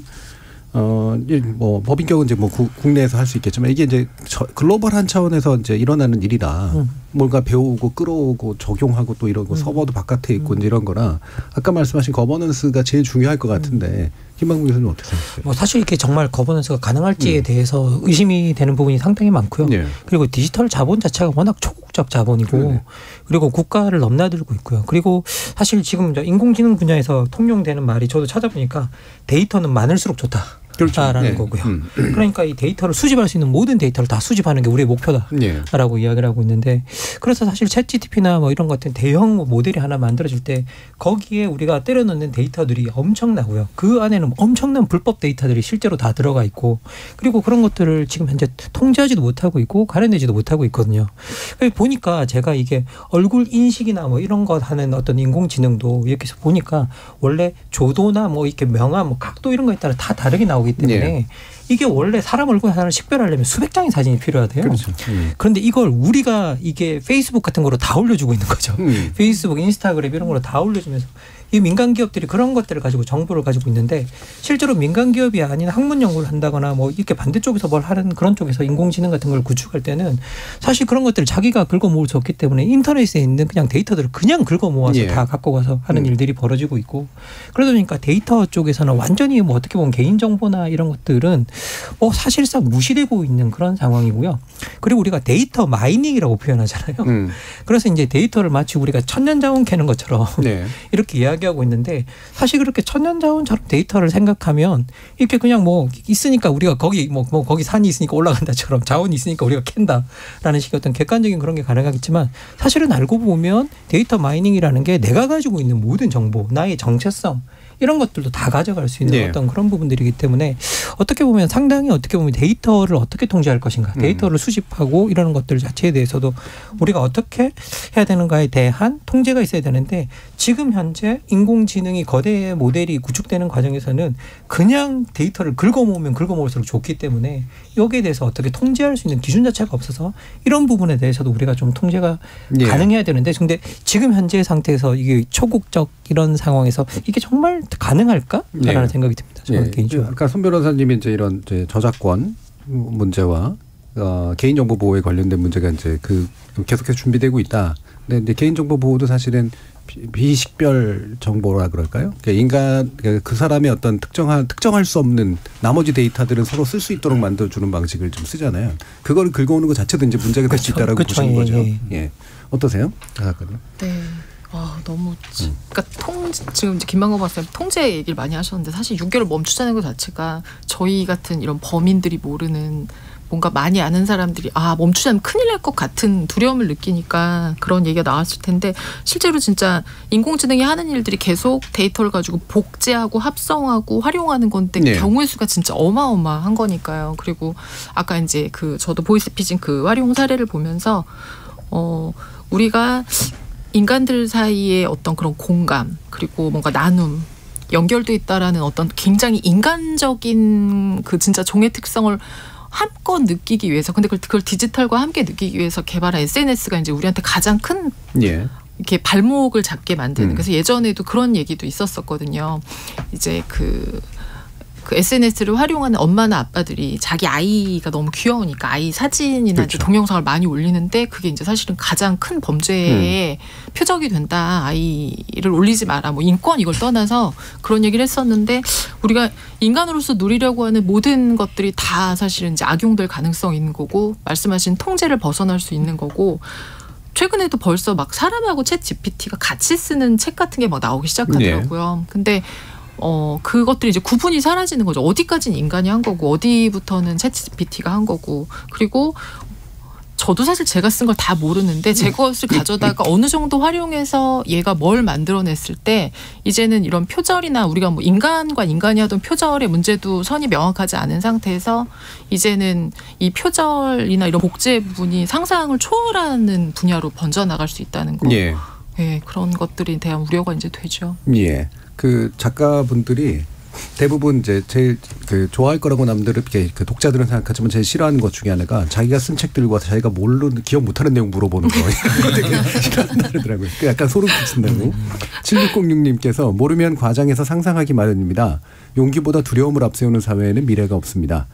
뭐 법인격은 이제 뭐 국내에서 할 수 있겠지만 이게 이제 글로벌한 차원에서 이제 일어나는 일이라 뭔가 배우고 끌어오고 적용하고 또 이런 거 서버도 바깥에 있고 이제 이런 거라 아까 말씀하신 거버넌스가 제일 중요할 것 같은데 김만국 교수님 어떻게 생각하세요? 뭐 사실 이렇게 정말 거버넌스가 가능할지에 대해서 의심이 되는 부분이 상당히 많고요. 그리고 디지털 자본 자체가 워낙 초국적 자본이고 그리고 국가를 넘나들고 있고요. 그리고 사실 지금 인공지능 분야에서 통용되는 말이 저도 찾아보니까 데이터는 많을수록 좋다. 라는 거고요. 그러니까 이 데이터를 수집할 수 있는 모든 데이터를 다 수집하는 게 우리의 목표다라고 이야기를 하고 있는데 그래서 사실 챗GPT나 뭐 이런 것들 대형 모델이 하나 만들어질 때 거기에 우리가 때려 넣는 데이터들이 엄청나고요. 그 안에는 엄청난 불법 데이터들이 실제로 다 들어가 있고 그리고 그런 것들을 지금 현재 통제하지도 못하고 있고 가려내지도 못하고 있거든요. 보니까 제가 이게 얼굴 인식이나 뭐 이런 것 하는 어떤 인공지능도 이렇게 해서 보니까 원래 조도나 뭐 이렇게 명암, 뭐 각도 이런 거에 따라 다 다르게 나오기 때문에 이게 원래 사람 얼굴 하나를 식별하려면 수백 장의 사진이 필요하대요. 그렇죠. 그런데 이걸 우리가 이게 페이스북 같은 거로 다 올려주고 있는 거죠. 페이스북, 인스타그램 이런 거로 다 올려주면서 이 민간 기업들이 그런 것들을 가지고 정보를 가지고 있는데 실제로 민간 기업이 아닌 학문 연구를 한다거나 뭐 이렇게 반대쪽에서 뭘 하는 그런 쪽에서 인공지능 같은 걸 구축할 때는 사실 그런 것들을 자기가 긁어 모을 수 없기 때문에 인터넷에 있는 그냥 데이터들을 그냥 긁어 모아서 다 갖고 가서 하는 일들이 벌어지고 있고 그러다 보니까 데이터 쪽에서는 완전히 뭐 어떻게 보면 개인정보나 이런 것들은 뭐 사실상 무시되고 있는 그런 상황이고요. 그리고 우리가 데이터 마이닝이라고 표현하잖아요. 그래서 이제 데이터를 마치 우리가 천년자원 캐는 것처럼 이렇게 이야기하고 있는데 사실 그렇게 천년자원처럼 데이터를 생각하면 이렇게 그냥 뭐 있으니까 우리가 거기 뭐 거기 산이 있으니까 올라간다처럼 자원이 있으니까 우리가 캔다라는 식의 어떤 객관적인 그런 게 가능하겠지만 사실은 알고 보면 데이터 마이닝이라는 게 내가 가지고 있는 모든 정보, 나의 정체성 이런 것들도 다 가져갈 수 있는 어떤 그런 부분들이기 때문에 어떻게 보면 상당히 어떻게 보면 데이터를 어떻게 통제할 것인가 데이터를 수집하고 이러는 것들 자체에 대해서도 우리가 어떻게 해야 되는가에 대한 통제가 있어야 되는데 지금 현재 인공지능이 거대 모델이 구축되는 과정에서는 그냥 데이터를 긁어모으면 긁어모을수록 좋기 때문에 여기에 대해서 어떻게 통제할 수 있는 기준 자체가 없어서 이런 부분에 대해서도 우리가 좀 통제가 가능해야 되는데 근데 지금 현재 상태에서 이게 초국적 이런 상황에서 이게 정말 가능할까라는 생각이 듭니다. 저는 개인적으로. 아까 손 변호사님이 이제 이런 이제 저작권 문제와 개인정보 보호에 관련된 문제가 이제 계속해서 준비되고 있다. 근데 이제 개인정보 보호도 사실은 비식별 정보라 그럴까요? 그러니까 인간 그 사람의 어떤 특정할 수 없는 나머지 데이터들은 서로 쓸 수 있도록 만들어주는 방식을 좀 쓰잖아요. 그거를 긁어오는 것 자체도 이제 문제가 될 수 있다라고 보시는 거죠. 예. 어떠세요? 네. 너무 그러니까 지금 이제 김만고 박사님 통제 얘기를 많이 하셨는데 사실 6개월 멈추자는 것 자체가 저희 같은 이런 범인들이 모르는 뭔가 많이 아는 사람들이 멈추자면 큰일 날 것 같은 두려움을 느끼니까 그런 얘기가 나왔을 텐데 실제로 진짜 인공지능이 하는 일들이 계속 데이터를 가지고 복제하고 합성하고 활용하는 건데 네. 경우의 수가 진짜 어마어마한 거니까요. 그리고 아까 이제 저도 보이스피싱 활용 사례를 보면서 우리가 인간들 사이의 어떤 그런 공감 그리고 뭔가 나눔 연결돼 있다라는 어떤 굉장히 인간적인 진짜 종의 특성을 한껏 느끼기 위해서 근데 그걸 디지털과 함께 느끼기 위해서 개발한 SNS가 이제 우리한테 가장 큰 이렇게 발목을 잡게 만드는 그래서 예전에도 그런 얘기도 있었었거든요. 이제 그 SNS를 활용하는 엄마나 아빠들이 자기 아이가 너무 귀여우니까 아이 사진이나 그렇죠. 동영상을 많이 올리는데 그게 이제 사실은 가장 큰 범죄의 표적이 된다. 아이를 올리지 마라. 인권 이걸 떠나서 그런 얘기를 했었는데 우리가 인간으로서 누리려고 하는 모든 것들이 다 사실은 이제 악용될 가능성이 있는 거고 말씀하신 통제를 벗어날 수 있는 거고 최근에도 벌써 사람하고 챗 GPT가 같이 쓰는 책 같은 게 나오기 시작하더라고요. 네. 근데 그것들이 이제 구분이 사라지는 거죠. 어디까지는 인간이 한 거고 어디부터는 챗GPT가 한 거고 그리고 저도 사실 제가 쓴 걸 다 모르는데 제 것을 가져다가 어느 정도 활용해서 얘가 뭘 만들어냈을 때 이제는 이런 표절이나 우리가 인간과 인간이 하던 표절의 문제도 선이 명확하지 않은 상태에서 이제는 이 표절이나 이런 복제 부분이 상상을 초월하는 분야로 번져나갈 수 있다는 거. 예, 그런 것들에 대한 우려가 이제 되죠. 예. 작가분들이 대부분 이제 제일 좋아할 거라고 남들은 독자들은 생각하지만 제일 싫어하는 것 중에 하나가 자기가 쓴 책들과 자기가 기억 못하는 내용 물어보는 거 되게 싫어한다더라고요. 약간 소름 끼친다고. 7606님께서 모르면 과장해서 상상하기 마련입니다. 용기보다 두려움을 앞세우는 사회에는 미래가 없습니다.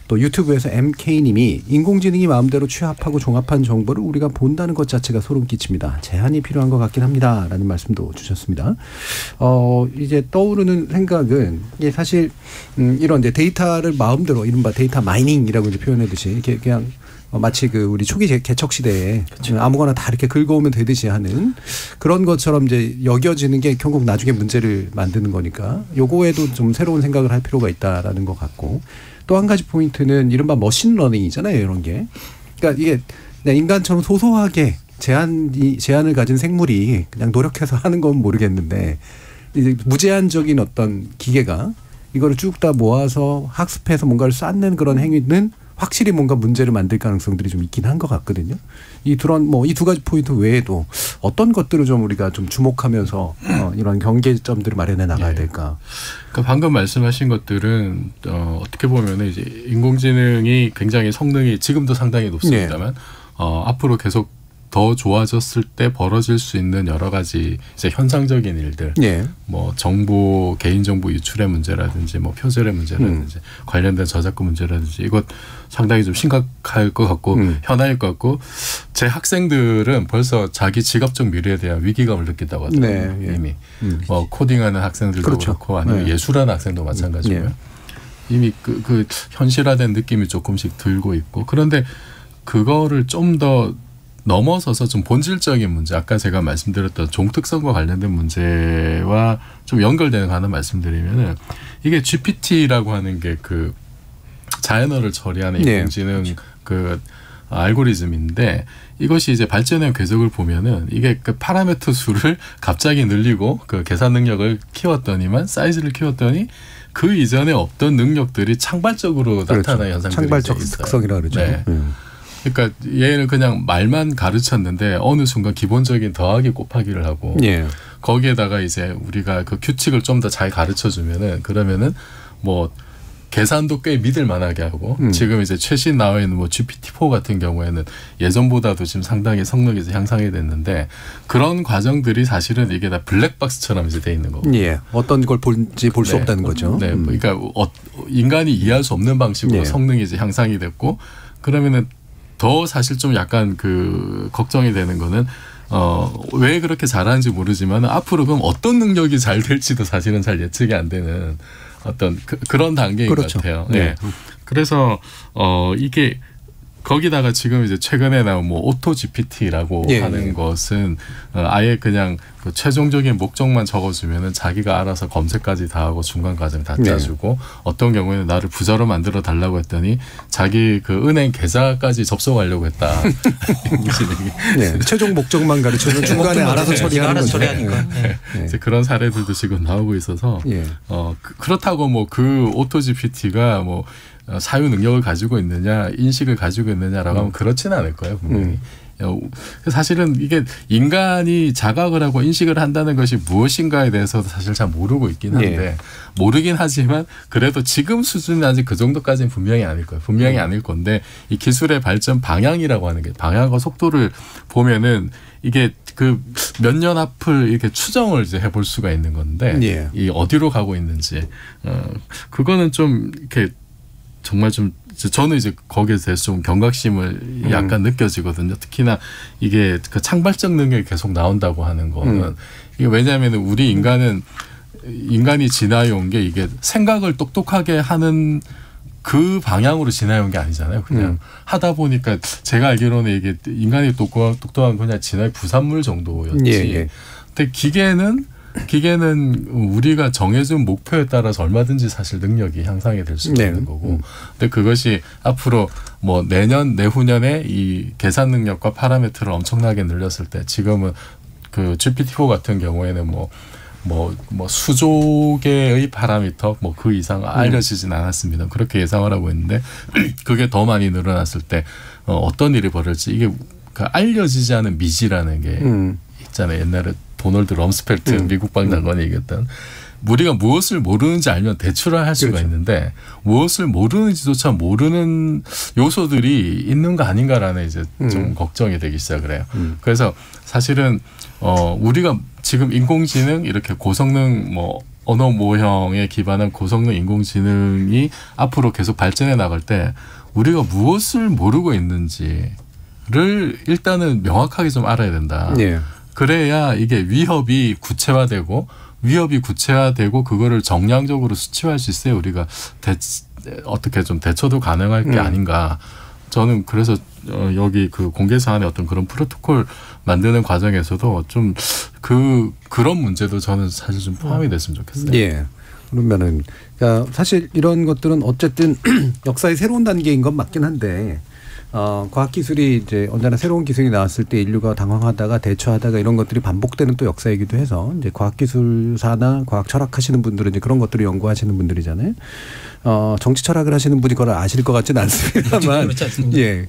또 유튜브에서 MK님이 인공지능이 마음대로 취합하고 종합한 정보를 우리가 본다는 것 자체가 소름 끼칩니다. 제한이 필요한 것 같긴 합니다. 라는 말씀도 주셨습니다. 이제 떠오르는 생각은 이게 사실 이런 이제 데이터를 마음대로 이른바 데이터 마이닝이라고 이제 표현하듯이 이렇게 그냥 마치 우리 초기 개척 시대에 그렇죠. 아무거나 다 이렇게 긁어오면 되듯이 하는 그런 것처럼 이제 여겨지는 게 결국 나중에 문제를 만드는 거니까 요거에도 좀 새로운 생각을 할 필요가 있다라는 것 같고 또 한 가지 포인트는 이른바 머신러닝이잖아요. 이런 게. 그러니까 이게 인간처럼 소소하게 제한을 가진 생물이 그냥 노력해서 하는 건 모르겠는데 이제 무제한적인 어떤 기계가 이거를 쭉 다 모아서 학습해서 뭔가를 쌓는 그런 행위는 확실히 뭔가 문제를 만들 가능성들이 좀 있긴 한 것 같거든요. 이 두 가지 포인트 외에도 어떤 것들을 좀 우리가 좀 주목하면서 이런 경계점들을 마련해 나가야 될까? 그러니까 방금 말씀하신 것들은 어떻게 보면 이제 인공지능이 굉장히 성능이 지금도 상당히 높습니다만 앞으로 계속 더 좋아졌을 때 벌어질 수 있는 여러 가지 이제 현상적인 일들, 개인정보 유출의 문제라든지 표절의 문제라든지 관련된 저작권 문제라든지 이것 상당히 좀 심각할 것 같고 현안일 것 같고 제 학생들은 벌써 자기 직업적 미래에 대한 위기감을 느낀다고 하더라고요. 이미 코딩하는 학생들도 그렇고 아니면 예술하는 학생도 마찬가지고요. 이미 그 현실화된 느낌이 조금씩 들고 있고 그런데 그거를 좀 더 넘어서서 좀 본질적인 문제, 아까 제가 말씀드렸던 종특성과 관련된 문제와 좀 연결되는 거 하나 말씀드리면은 이게 GPT라고 하는 게 자연어를 처리하는 인공지능 알고리즘인데 이것이 이제 발전의 궤적을 보면은 이게 파라미터 수를 갑자기 늘리고 계산 능력을 키웠더니만 사이즈를 키웠더니 그 이전에 없던 능력들이 창발적으로 나타나는 현상들이 창발적 특성이라고 그러죠. 네. 그러니까 얘를 그냥 말만 가르쳤는데 어느 순간 기본적인 더하기 곱하기를 하고 거기에다가 이제 우리가 규칙을 좀 더 잘 가르쳐주면은 그러면은 계산도 꽤 믿을 만하게 하고 지금 이제 최신 나와 있는 GPT-4 같은 경우에는 예전보다도 지금 상당히 성능이 향상이 됐는데 그런 과정들이 사실은 이게 다 블랙박스처럼 이제 돼 있는 거고. 어떤 걸 볼지 볼 수 없다는 거죠. 그러니까 인간이 이해할 수 없는 방식으로 성능이 이제 향상이 됐고 그러면은 더 사실 좀 약간 걱정이 되는 거는 왜 그렇게 잘하는지 모르지만 앞으로 그럼 어떤 능력이 잘 될지도 사실은 잘 예측이 안 되는 어떤 그런 단계인 그렇죠. 것 같아요. 네. 그래서 이게 거기다가 지금 이제 최근에 나온 뭐 오토 GPT라고 하는 것은 아예 그냥 그 최종적인 목적만 적어주면은 자기가 알아서 검색까지 다 하고 중간 과정 다 짜주고 어떤 경우에는 나를 부자로 만들어 달라고 했더니 자기 그 은행 계좌까지 접속하려고 했다. 최종 목적만 가르쳐서 중간에 알아서 처리하는 거죠. 이제 그런 사례들도 지금 나오고 있어서 그렇다고 뭐 그 오토 GPT가 뭐 사유 능력을 가지고 있느냐, 인식을 가지고 있느냐라고 하면 그렇지는 않을 거예요, 분명히. 사실은 이게 인간이 자각을 하고 인식을 한다는 것이 무엇인가에 대해서도 사실 잘 모르고 있긴 한데 모르긴 하지만 그래도 지금 수준이 아직 그 정도까지는 분명히 아닐 거예요. 분명히 아닐 건데 이 기술의 발전 방향이라고 하는 게 방향과 속도를 보면은 이게 그 몇 년 앞을 이렇게 추정을 이제 해볼 수가 있는 건데 이 어디로 가고 있는지 그거는 좀 이렇게 정말 좀 저는 이제 거기에 대해서 좀 경각심을 약간 느껴지거든요. 특히나 이게 그 창발적 능력이 계속 나온다고 하는 거는 이게 왜냐하면 우리 인간이 진화해온 게 이게 생각을 똑똑하게 하는 그 방향으로 진화해온 게 아니잖아요. 그냥 하다 보니까 제가 알기로는 이게 인간이 똑똑한 그냥 진화의 부산물 정도였지. 근데 기계는 우리가 정해준 목표에 따라서 얼마든지 사실 능력이 향상이 될 수가 있는 거고. 근데 그것이 앞으로 뭐 내후년에 이 계산 능력과 파라미터를 엄청나게 늘렸을 때 지금은 그 GPT-4 같은 경우에는 뭐 수조 개의 파라미터 뭐 그 이상 알려지진 않았습니다. 그렇게 예상을 하고 있는데 그게 더 많이 늘어났을 때 어떤 일이 벌어질지 이게 그 알려지지 않은 미지라는 게 있잖아요. 옛날에 도널드 럼스펠트 미국 방장관이 얘기했던 우리가 무엇을 모르는지 알면 대출을 할 수가 있는데 무엇을 모르는지조차 모르는 요소들이 있는 거 아닌가라는 이제 좀 걱정이 되기 시작을 해요. 그래서 사실은 우리가 지금 인공지능 이렇게 고성능 뭐 언어 모형에 기반한 고성능 인공지능이 앞으로 계속 발전해 나갈 때 우리가 무엇을 모르고 있는지를 일단은 명확하게 좀 알아야 된다. 그래야 이게 위협이 구체화되고 그거를 정량적으로 수치화할 수 있어야 우리가 어떻게 좀 대처도 가능할 게 아닌가. 저는 그래서 여기 그 공개 사안에 어떤 그런 프로토콜 만드는 과정에서도 좀 그런 문제도 저는 사실 좀 포함이 됐으면 좋겠어요. 그러면은 그러니까 사실 이런 것들은 어쨌든 역사의 새로운 단계인 건 맞긴 한데. 과학기술이 이제 언제나 새로운 기술이 나왔을 때 인류가 당황하다가 대처하다가 이런 것들이 반복되는 또 역사이기도 해서 이제 과학기술사나 과학 철학하시는 분들은 이제 그런 것들을 연구하시는 분들이잖아요. 정치 철학을 하시는 분이 그걸 아실 것 같지는 않습니다만,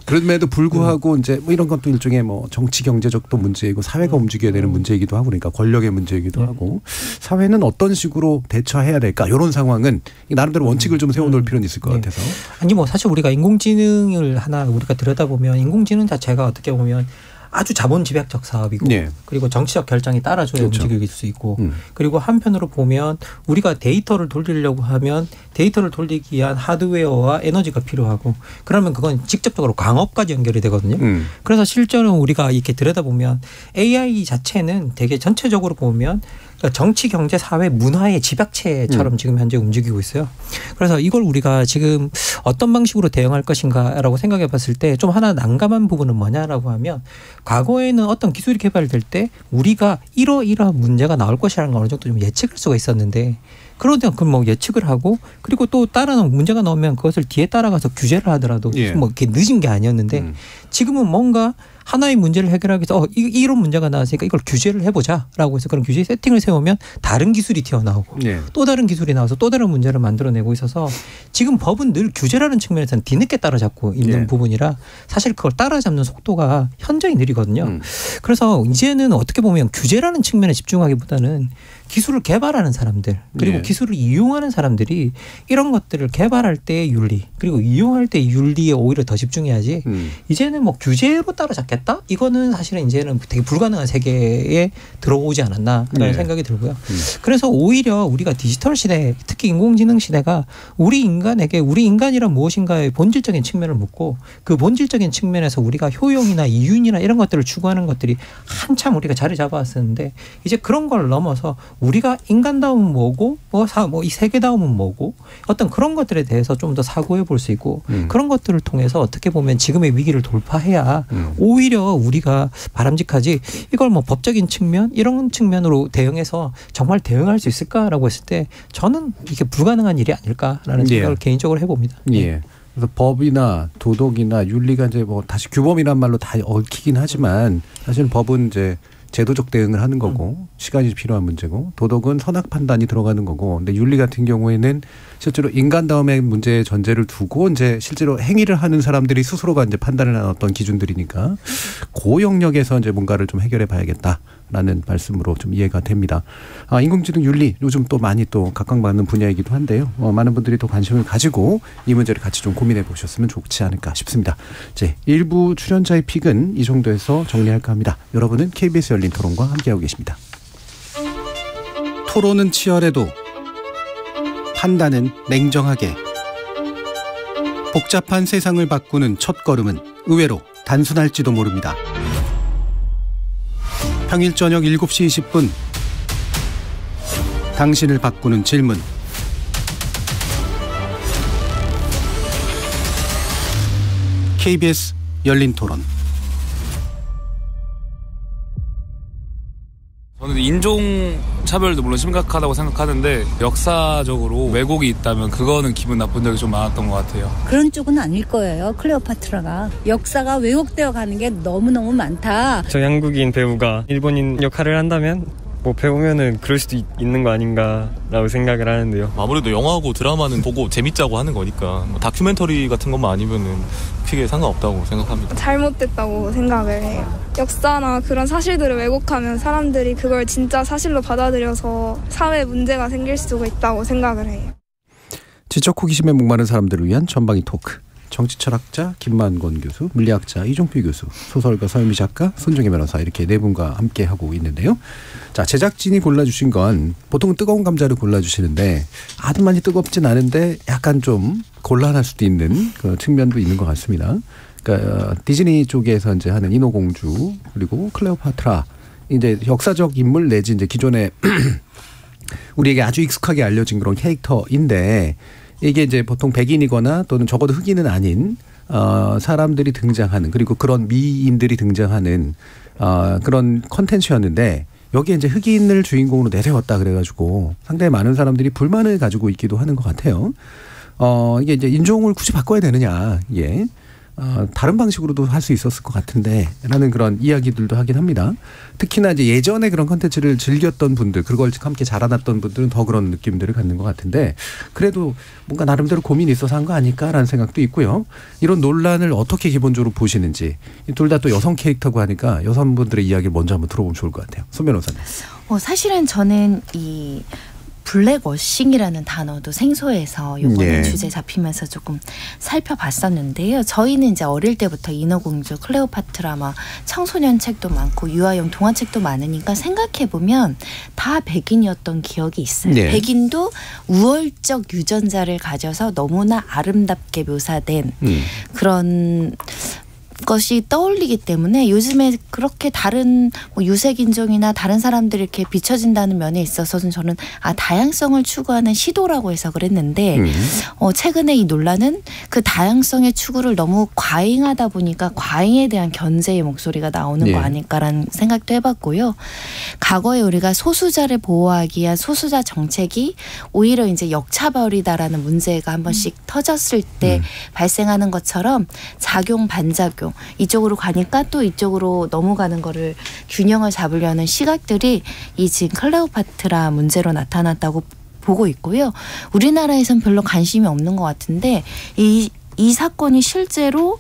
그럼에도 불구하고 이제 뭐 이런 것도 일종의 뭐 정치 경제적도 문제이고 사회가 움직여야 되는 문제이기도 하고 그러니까 권력의 문제이기도 하고 사회는 어떤 식으로 대처해야 될까 이런 상황은 나름대로 원칙을 좀 세워놓을 필요는 있을 것 같아서. 아니 뭐 사실 우리가 인공지능을 하나 우리가 들여다보면 인공지능 자체가 어떻게 보면 아주 자본 집약적 사업이고 그리고 정치적 결정에 따라줘야 움직일 수 있고 그리고 한편으로 보면 우리가 데이터를 돌리려고 하면 데이터를 돌리기 위한 하드웨어와 에너지가 필요하고 그러면 그건 직접적으로 광업까지 연결이 되거든요. 그래서 실제로 우리가 이렇게 들여다보면 AI 자체는 되게 전체적으로 보면 그러니까 정치, 경제, 사회, 문화의 집약체처럼 지금 현재 움직이고 있어요. 그래서 이걸 우리가 지금 어떤 방식으로 대응할 것인가라고 생각해 봤을 때 좀 하나 난감한 부분은 뭐냐라고 하면 과거에는 어떤 기술이 개발될 때 우리가 이러이러한 문제가 나올 것이라는 걸 어느 정도 좀 예측할 수가 있었는데 그런데 그럼 뭐 예측을 하고 그리고 또 다른 문제가 나오면 그것을 뒤에 따라가서 규제를 하더라도 뭐 이렇게 늦은 게 아니었는데 지금은 뭔가 하나의 문제를 해결하기 위해서 이런 문제가 나왔으니까 이걸 규제를 해보자라고 해서 그런 규제 세팅을 세우면 다른 기술이 튀어나오고 또 다른 기술이 나와서 또 다른 문제를 만들어내고 있어서 지금 법은 늘 규제라는 측면에서는 뒤늦게 따라잡고 있는 부분이라 사실 그걸 따라잡는 속도가 현저히 느리거든요. 그래서 이제는 어떻게 보면 규제라는 측면에 집중하기보다는 기술을 개발하는 사람들 그리고 기술을 이용하는 사람들이 이런 것들을 개발할 때의 윤리 그리고 이용할 때의 윤리에 오히려 더 집중해야지 이제는 뭐 규제로 따라잡겠다 했다? 이거는 사실은 이제는 되게 불가능한 세계에 들어오지 않았나라는 생각이 들고요. 그래서 오히려 우리가 디지털 시대, 특히 인공지능 시대가 우리 인간에게 우리 인간이란 무엇인가의 본질적인 측면을 묻고 그 본질적인 측면에서 우리가 효용이나 이윤이나 이런 것들을 추구하는 것들이 한참 우리가 자리 잡아왔었는데 이제 그런 걸 넘어서 우리가 인간다움은 뭐고 이 세계다움은 뭐고 어떤 그런 것들에 대해서 좀 더 사고해 볼 수 있고 그런 것들을 통해서 어떻게 보면 지금의 위기를 돌파해야 오히려 우리가 바람직하지 이걸 뭐 법적인 측면 이런 측면으로 대응해서 정말 대응할 수 있을까라고 했을 때 저는 이게 불가능한 일이 아닐까라는 생각을 개인적으로 해봅니다. 예. 그래서 법이나 도덕이나 윤리가 이제 뭐 다시 규범이란 말로 다 얽히긴 하지만 사실 법은 이제 제도적 대응을 하는 거고 시간이 필요한 문제고 도덕은 선악 판단이 들어가는 거고 근데 윤리 같은 경우에는 실제로 인간다움의 문제의 전제를 두고 이제 실제로 행위를 하는 사람들이 스스로가 이제 판단을 하는 어떤 기준들이니까 그 영역에서 이제 뭔가를 좀 해결해 봐야겠다라는 말씀으로 좀 이해가 됩니다. 인공지능 윤리 요즘 또 많이 또 각광받는 분야이기도 한데요. 많은 분들이 또 관심을 가지고 이 문제를 같이 좀 고민해 보셨으면 좋지 않을까 싶습니다. 이제 일부 출연자의 픽은 이 정도에서 정리할까 합니다. 여러분은 KBS 열린 토론과 함께하고 계십니다. 토론은 치열해도 판단은 냉정하게. 복잡한 세상을 바꾸는 첫걸음은 의외로 단순할지도 모릅니다. 평일 저녁 7시 20분 당신을 바꾸는 질문. KBS 열린 토론. 저는 인종차별도 물론 심각하다고 생각하는데 역사적으로 왜곡이 있다면 그거는 기분 나쁜 적이 좀 많았던 것 같아요. 그런 쪽은 아닐 거예요. 클레오파트라가. 역사가 왜곡되어 가는 게 너무너무 많다. 저 한국인 배우가 일본인 역할을 한다면 뭐 배우면은 그럴 수도 있는 거 아닌가라고 생각을 하는데요. 아무래도 영화하고 드라마는 보고 재밌자고 하는 거니까 다큐멘터리 같은 것만 아니면은 크게 상관없다고 생각합니다. 잘못됐다고 생각을 해요. 역사나 그런 사실들을 왜곡하면 사람들이 그걸 진짜 사실로 받아들여서 사회에 문제가 생길 수가 있다고 생각을 해요. 지적 호기심에 목마른 사람들을 위한 전방위 토크. 정치철학자 김만권 교수, 물리학자 이종필 교수, 소설가 서유미 작가, 손정혜 변호사 이렇게 네 분과 함께 하고 있는데요. 자, 제작진이 골라주신 건 보통 뜨거운 감자를 골라주시는데 아주 많이 뜨겁진 않은데 약간 좀 곤란할 수도 있는 그 측면도 있는 것 같습니다. 그러니까 디즈니 쪽에서 이제 하는 인어공주 그리고 클레오파트라 이제 역사적 인물 내지 이제 기존에 우리에게 아주 익숙하게 알려진 그런 캐릭터인데. 이게 이제 보통 백인이거나 또는 적어도 흑인은 아닌 사람들이 등장하는 그리고 그런 미인들이 등장하는 그런 콘텐츠였는데 여기에 이제 흑인을 주인공으로 내세웠다 그래가지고 상당히 많은 사람들이 불만을 가지고 있기도 하는 것 같아요. 이게 이제 인종을 굳이 바꿔야 되느냐, 예. 다른 방식으로도 할 수 있었을 것 같은데 라는 그런 이야기들도 하긴 합니다. 특히나 이제 예전에 그런 콘텐츠를 즐겼던 분들 그걸 함께 자라났던 분들은 더 그런 느낌들을 갖는 것 같은데 그래도 뭔가 나름대로 고민이 있어서 한 거 아닐까라는 생각도 있고요. 이런 논란을 어떻게 기본적으로 보시는지 둘 다 또 여성 캐릭터고 하니까 여성분들의 이야기를 먼저 한번 들어보면 좋을 것 같아요. 손 변호사님. 사실은 저는 이 블랙워싱이라는 단어도 생소해서 요번에 주제 잡히면서 조금 살펴봤었는데요. 저희는 이제 어릴 때부터 인어공주, 클레오파트라 막 청소년 책도 많고 유아용 동화책도 많으니까 생각해보면 다 백인이었던 기억이 있어요. 네. 백인도 우월적 유전자를 가져서 너무나 아름답게 묘사된 그런 것이 떠올리기 때문에 요즘에 그렇게 다른 뭐 유색인종이나 다른 사람들이 이렇게 비춰진다는 면에 있어서는 저는 다양성을 추구하는 시도라고 해석을 했는데 최근에 이 논란은 그 다양성의 추구를 너무 과잉하다 보니까 과잉에 대한 견제의 목소리가 나오는 거 아닐까라는 생각도 해봤고요. 과거에 우리가 소수자를 보호하기 위한 소수자 정책이 오히려 이제 역차별이다라는 문제가 한 번씩 터졌을 때 발생하는 것처럼 작용 반작용 이쪽으로 가니까 또 이쪽으로 넘어가는 거를 균형을 잡으려는 시각들이 이 지금 클레오파트라 문제로 나타났다고 보고 있고요. 우리나라에선 별로 관심이 없는 것 같은데 이 이 사건이 실제로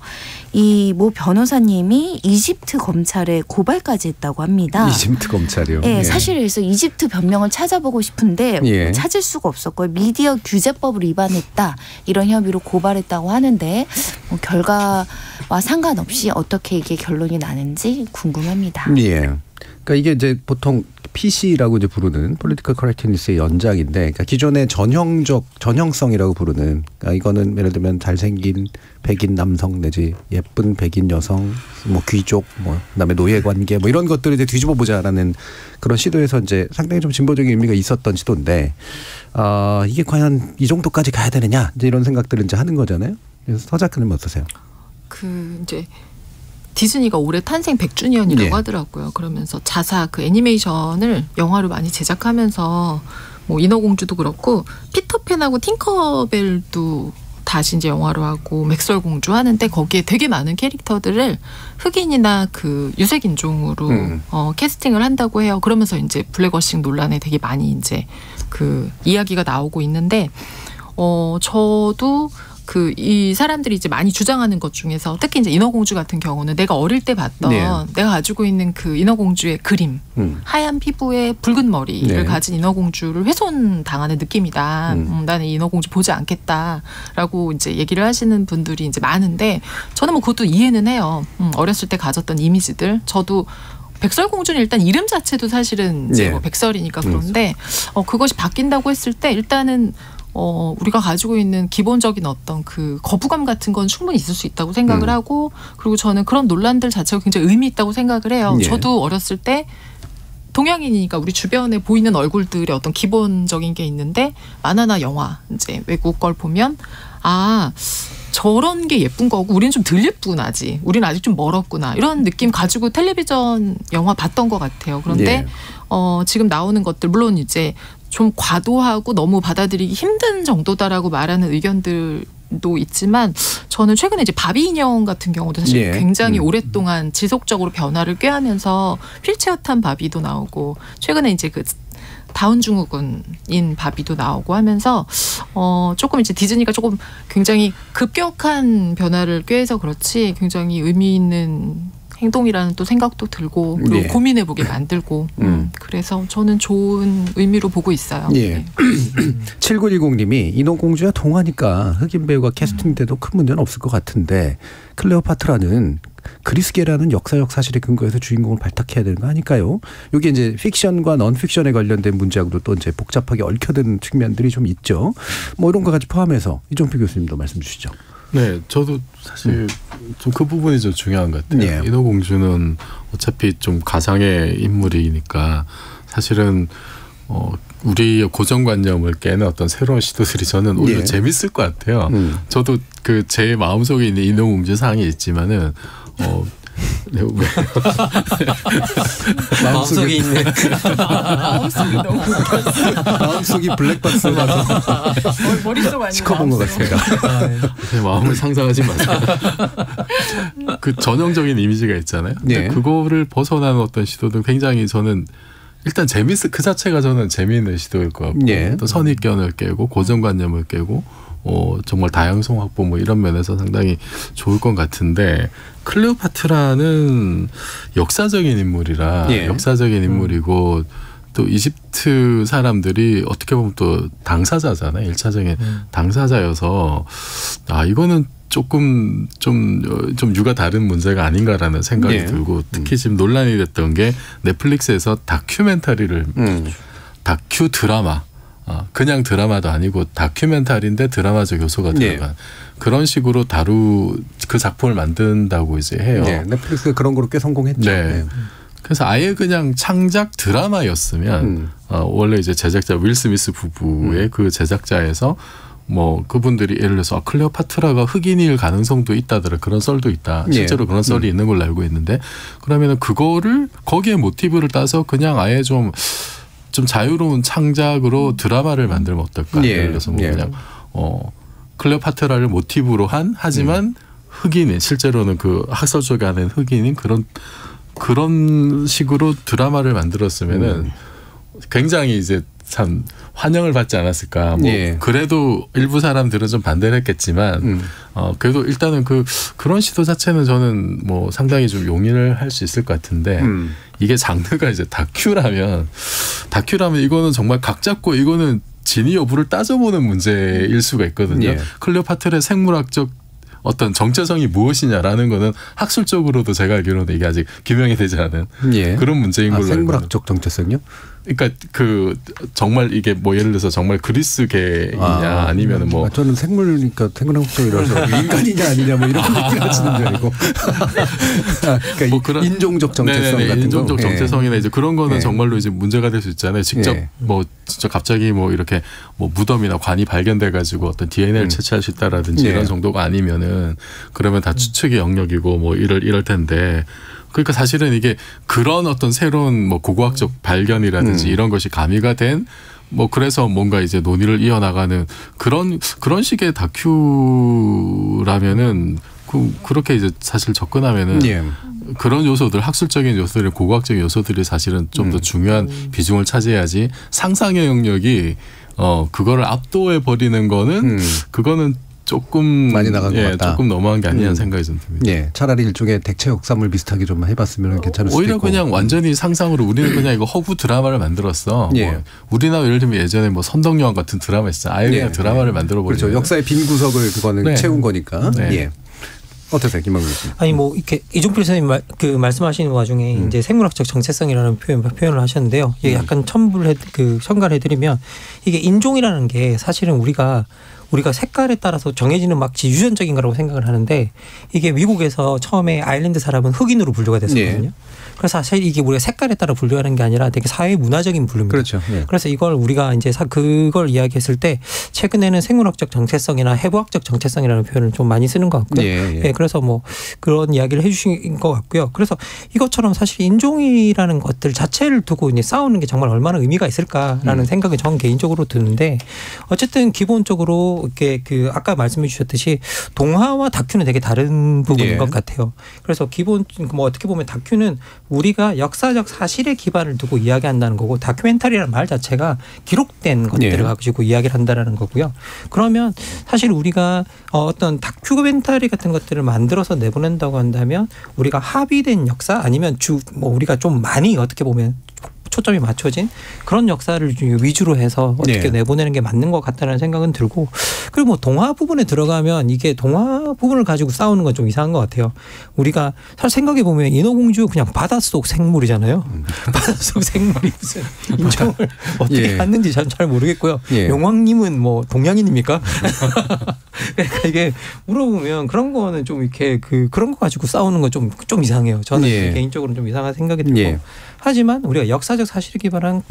이 모 변호사님이 이집트 검찰에 고발까지 했다고 합니다. 이집트 검찰이요? 네, 사실 그래서 이집트 변명을 찾아보고 싶은데 찾을 수가 없었고요. 미디어 규제법을 위반했다 이런 혐의로 고발했다고 하는데 뭐 결과와 상관없이 어떻게 이게 결론이 나는지 궁금합니다. 예. 그러니까 이게 이제 보통 PC라고 이제 부르는 Political Correctness의 연장인데, 그러니까 기존의 전형성이라고 부르는, 그러니까 이거는 예를 들면 잘생긴 백인 남성 내지 예쁜 백인 여성, 뭐 귀족, 뭐 그다음에 노예 관계, 뭐 이런 것들을 이제 뒤집어 보자라는 그런 시도에서 이제 상당히 좀 진보적인 의미가 있었던 시도인데, 이게 과연 이 정도까지 가야 되느냐 이제 이런 생각들을 이제 하는 거잖아요. 그래서 서 작가님 어떠세요? 이제 디즈니가 올해 탄생 100주년이라고 하더라고요. 그러면서 자사 그 애니메이션을 영화로 많이 제작하면서 뭐 인어공주도 그렇고 피터팬하고 팅커벨도 다시 이제 영화로 하고 맥스웰 공주 하는데 거기에 되게 많은 캐릭터들을 흑인이나 그 유색 인종으로 캐스팅을 한다고 해요. 그러면서 이제 블랙워싱 논란에 되게 많이 이제 그 이야기가 나오고 있는데 저도 이 사람들이 이제 많이 주장하는 것 중에서 특히 이제 인어공주 같은 경우는 내가 어릴 때 봤던 내가 가지고 있는 그 인어공주의 그림, 하얀 피부에 붉은 머리를 가진 인어공주를 훼손당하는 느낌이다. 나는 인어공주 보지 않겠다라고 이제 얘기를 하시는 분들이 이제 많은데 저는 뭐 그것도 이해는 해요. 어렸을 때 가졌던 이미지들. 저도 백설공주는 일단 이름 자체도 사실은 이제 뭐 백설이니까 그런데 그것이 바뀐다고 했을 때 일단은 우리가 가지고 있는 기본적인 어떤 그 거부감 같은 건 충분히 있을 수 있다고 생각을 하고, 그리고 저는 그런 논란들 자체가 굉장히 의미 있다고 생각을 해요. 저도 어렸을 때 동양인이니까 우리 주변에 보이는 얼굴들의 어떤 기본적인 게 있는데 만화나 영화 이제 외국 걸 보면 저런 게 예쁜 거고 우리는 좀 덜 예쁘나지. 우리는 아직 좀 멀었구나. 이런 느낌 가지고 텔레비전 영화 봤던 것 같아요. 그런데 지금 나오는 것들 물론 이제 좀 과도하고 너무 받아들이기 힘든 정도다라고 말하는 의견들도 있지만 저는 최근에 이제 바비 인형 같은 경우도 사실 굉장히 오랫동안 지속적으로 변화를 꾀하면서 휠체어 탄 바비도 나오고 최근에 이제 그 다운 증후군인 바비도 나오고 하면서 조금 이제 디즈니가 조금 굉장히 급격한 변화를 꾀해서 그렇지 굉장히 의미 있는 행동이라는 또 생각도 들고 그리고 고민해보게 만들고 그래서 저는 좋은 의미로 보고 있어요. 7910님이 인어공주야 동화니까 흑인 배우가 캐스팅돼도 큰 문제는 없을 것 같은데 클레오파트라는 그리스계라는 역사적 사실에 근거해서 주인공을 발탁해야 되는 거 아닐까요? 이게 이제 픽션과 넌픽션에 관련된 문제하고도 또 이제 복잡하게 얽혀든 측면들이 좀 있죠. 뭐 이런 것까지 포함해서 이종필 교수님도 말씀 주시죠. 네, 저도 사실 좀 그 부분이 좀 중요한 것 같아요. 인어공주는 어차피 좀 가상의 인물이니까 사실은 우리의 고정관념을 깨는 어떤 새로운 시도들이 저는 오히려 재밌을 것 같아요. 저도 그 제 마음속에 있는 인어공주 상이 있지만은 마음속에 있는 마음속이 블랙박스라서 머릿속 아니고 시커먼 것 같습니다. 제 마음을 상상하지 마세요. 그 전형적인 이미지가 있잖아요. 그거를 벗어나는 어떤 시도도 굉장히 저는 일단 그 자체가 저는 재미있는 시도일 것 같고 또 선입견을 깨고 고정관념을 깨고 정말 다양성 확보 뭐 이런 면에서 상당히 좋을 것 같은데 클레오파트라는 역사적인 인물이라 역사적인 인물이고 또 이집트 사람들이 어떻게 보면 또 당사자잖아요. 1차적인 당사자여서 이거는 조금 좀 유가 다른 문제가 아닌가라는 생각이 들고 특히 지금 논란이 됐던 게 넷플릭스에서 다큐멘터리를 다큐 드라마 그냥 드라마도 아니고 다큐멘터리인데 드라마적 요소가 들어간 그런 식으로 그 작품을 만든다고 이제 해요. 넷플릭스가 그런 거로 꽤 성공했죠. 그래서 아예 그냥 창작 드라마였으면 원래 이제 제작자 윌 스미스 부부의 그 제작자에서 뭐 그분들이 예를 들어서 클레오파트라가 흑인일 가능성도 있다더라 그런 썰도 있다. 실제로 그런 썰이 있는 걸로 알고 있는데 그러면은 그거를 거기에 모티브를 따서 그냥 아예 좀 자유로운 창작으로 드라마를 만들면 어떨까? 예를 들어서 뭐 그냥 클레오파트라를 모티브로 하지만 흑인인 실제로는 그 학설 속에 하는 흑인인 그런 식으로 드라마를 만들었으면은 굉장히 이제 참 환영을 받지 않았을까. 뭐 그래도 일부 사람들은 좀 반대를 했겠지만 그래도 일단은 그런 시도 자체는 저는 뭐 상당히 좀 용인을 할 수 있을 것 같은데 이게 장르가 이제 다큐라면 이거는 정말 각 잡고 이거는 진위 여부를 따져보는 문제일 수가 있거든요. 클레오파트라의 생물학적 어떤 정체성이 무엇이냐라는 거는 학술적으로도 제가 알기로는 이게 아직 규명이 되지 않은 그런 문제인 걸로. 생물학적 정체성요? 그러니까 정말 이게 뭐 예를 들어서 정말 그리스계이냐 아니면은 뭐 저는 생물이니까 생물학적이라서 인간이냐 아니냐 뭐 이런 얘기를 하시는 줄 알고. 그러니까 뭐 그런 인종적 정체성 같은 인종적 정체성이나 이제 그런 거는 정말로 이제 문제가 될 수 있잖아요. 직접 진짜 갑자기 뭐 이렇게 뭐 무덤이나 관이 발견돼 가지고 어떤 DNA를 채취할 수 있다라든지 이런 정도가 아니면은 그러면 다 추측의 영역이고 뭐 이럴 텐데. 그러니까 사실은 이게 그런 어떤 새로운 뭐 고고학적 발견이라든지 이런 것이 가미가 된 뭐 그래서 뭔가 이제 논의를 이어나가는 그런 식의 다큐라면은 그렇게 이제 사실 접근하면은 그런 요소들, 학술적인 요소들, 고고학적인 요소들이 사실은 좀 더 중요한 비중을 차지해야지 상상의 영역이 그거를 압도해 버리는 거는 그거는 조금 많이 나간 것 같다. 조금 너무한 게 아니냐는 생각이 좀 듭니다. 차라리 일종의 대체 역사물 비슷하게 좀 해봤으면 괜찮을 수도 있고. 오히려 그냥 완전히 상상으로 우리는 그냥 이거 허구 드라마를 만들었어. 뭐 우리나라 예를 들면 예전에 뭐 선덕여왕 같은 드라마 있었어요. 아예 그냥 드라마를 만들어버리는. 그렇죠. 역사의 빈 구석을 그거는 채운 거니까. 어떠세요, 김만국 교수님? 아니 뭐 이렇게 이종필 선생님 말씀하시는 와중에 이제 생물학적 정체성이라는 표현을 하셨는데요. 이게 약간 첨가를 해드리면 이게 인종이라는 게 사실은 우리가 색깔에 따라서 정해지는 마치 유전적인 거라고 생각을 하는데 이게 미국에서 처음에 아일랜드 사람은 흑인으로 분류가 됐었거든요. 그래서 사실 이게 우리가 색깔에 따라 분류하는 게 아니라 되게 사회 문화적인 분류입니다. 그렇죠. 그래서 이걸 우리가 이제 그걸 이야기했을 때 최근에는 생물학적 정체성이나 해부학적 정체성이라는 표현을 좀 많이 쓰는 것 같고요. 그래서 뭐 그런 이야기를 해주신 것 같고요. 그래서 이것처럼 사실 인종이라는 것들 자체를 두고 이제 싸우는 게 정말 얼마나 의미가 있을까라는 생각이 저는 개인적으로 드는데 어쨌든 기본적으로 이렇게 아까 말씀해 주셨듯이 동화와 다큐는 되게 다른 부분인 것 같아요. 그래서 뭐 어떻게 보면 다큐는 우리가 역사적 사실에 기반을 두고 이야기한다는 거고 다큐멘터리라는 말 자체가 기록된 것들을 가지고 이야기를 한다는 거고요. 그러면 사실 우리가 어떤 다큐멘터리 같은 것들을 만들어서 내보낸다고 한다면 우리가 합의된 역사 아니면 뭐 우리가 좀 많이 어떻게 보면 초점이 맞춰진 그런 역사를 위주로 해서 어떻게 내보내는 게 맞는 것 같다는 생각은 들고 그리고 뭐 동화 부분에 들어가면 이게 동화 부분을 가지고 싸우는 건 좀 이상한 것 같아요. 우리가 사실 생각해 보면 인어공주 그냥 바닷속 생물이잖아요. 바닷속 생물이 무슨 인종을 어떻게 갖는지 잘 모르겠고요. 용왕님은 뭐 동양인입니까? 그러니까 이게 물어보면 그런 거는 좀 이렇게 그런 거 가지고 싸우는 건 좀 이상해요. 저는 개인적으로는 좀 이상한 생각이 들고 하지만 우리가 역사적 사실에 기반한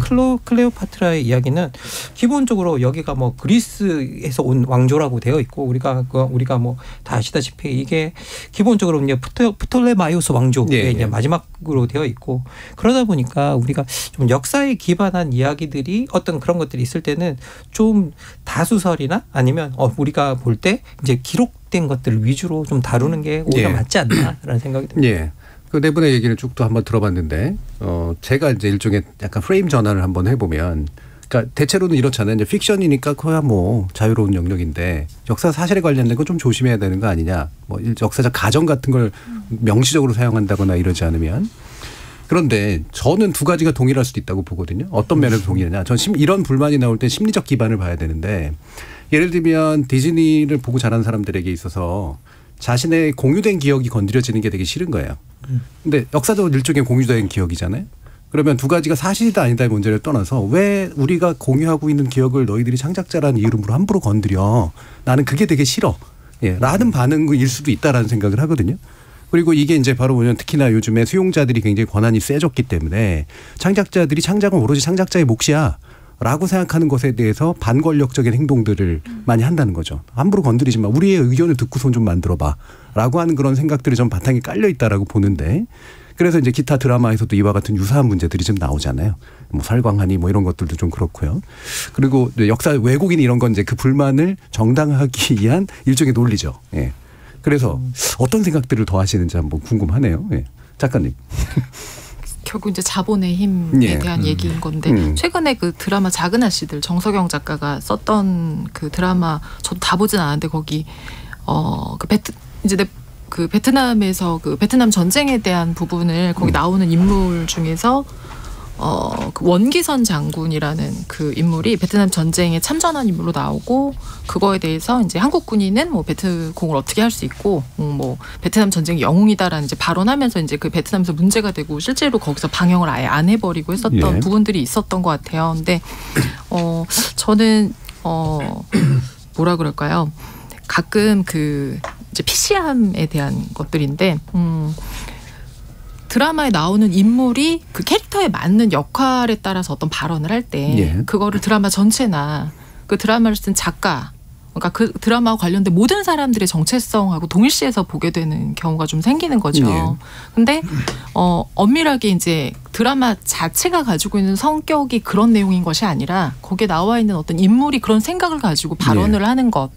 클레오파트라의 이야기는 기본적으로 여기가 뭐 그리스에서 온 왕조라고 되어 있고 우리가 뭐 다 아시다시피 이게 기본적으로 이제 프톨레마이오스 왕조의 이제 마지막으로 되어 있고 그러다 보니까 우리가 좀 역사에 기반한 이야기들이 어떤 그런 것들이 있을 때는 좀 다수설이나 아니면 우리가 볼 때 이제 기록된 것들을 위주로 좀 다루는 게 오히려 맞지 않나라는 생각이 듭니다. 그 네 분의 얘기를 쭉 또 한번 들어봤는데 제가 이제 일종의 약간 프레임 전환을 한번 해보면 그러니까 대체로는 이렇잖아요. 이제 픽션이니까 그야 뭐 자유로운 영역인데 역사 사실에 관련된 거 좀 조심해야 되는 거 아니냐. 뭐 역사적 가정 같은 걸 명시적으로 사용한다거나 이러지 않으면. 그런데 저는 두 가지가 동일할 수도 있다고 보거든요. 어떤 면에서 동일하냐. 전 이런 불만이 나올 때 심리적 기반을 봐야 되는데 예를 들면 디즈니를 보고 자란 사람들에게 있어서 자신의 공유된 기억이 건드려지는 게 되게 싫은 거예요. 근데 역사적으로 일종의 공유된 기억이잖아요. 그러면 두 가지가 사실이다 아니다의 문제를 떠나서 왜 우리가 공유하고 있는 기억을 너희들이 창작자라는 이름으로 함부로 건드려. 나는 그게 되게 싫어. 라는 반응일 수도 있다라는 생각을 하거든요. 그리고 이게 이제 바로 뭐냐면 특히나 요즘에 수용자들이 굉장히 권한이 세졌기 때문에 창작자들이 창작은 오로지 창작자의 몫이야. 라고 생각하는 것에 대해서 반권력적인 행동들을 많이 한다는 거죠. 함부로 건드리지 마. 우리의 의견을 듣고선 좀 만들어봐. 라고 하는 그런 생각들이 좀 바탕에 깔려 있다라고 보는데 그래서 이제 기타 드라마에서도 이와 같은 유사한 문제들이 좀 나오잖아요. 뭐 설광하니 뭐 이런 것들도 좀 그렇고요. 그리고 역사 왜곡인 이런 건 이제 그 불만을 정당하기 위한 일종의 논리죠. 그래서 어떤 생각들을 더 하시는지 한번 궁금하네요. 작가님. 결국 이제 자본의 힘에 예. 대한 얘기인 건데 최근에 그 드라마 작은 아씨들 정석영 작가가 썼던 그 드라마 저도 다 보진 않았는데 거기 그 베트남에서 그 베트남 전쟁에 대한 부분을 거기 나오는 인물 중에서 그 원기선 장군이라는 그 인물이 베트남 전쟁에 참전한 인물로 나오고 그거에 대해서 이제 한국 군인은 뭐 베트공을 어떻게 할 수 있고 뭐 베트남 전쟁이 영웅이다라는 이제 발언하면서 이제 그 베트남에서 문제가 되고 실제로 거기서 방영을 아예 안 해버리고 했었던 부분들이 있었던 것 같아요. 근데 저는 뭐라 그럴까요? 가끔 그 이제 PC함에 대한 것들인데. 드라마에 나오는 인물이 그 캐릭터에 맞는 역할에 따라서 어떤 발언을 할 때 그거를 드라마 전체나 그 드라마를 쓴 작가 그러니까 그 드라마와 관련된 모든 사람들의 정체성하고 동일시해서 보게 되는 경우가 좀 생기는 거죠. 근데 엄밀하게 이제 드라마 자체가 가지고 있는 성격이 그런 내용인 것이 아니라 거기에 나와 있는 어떤 인물이 그런 생각을 가지고 발언을 하는 것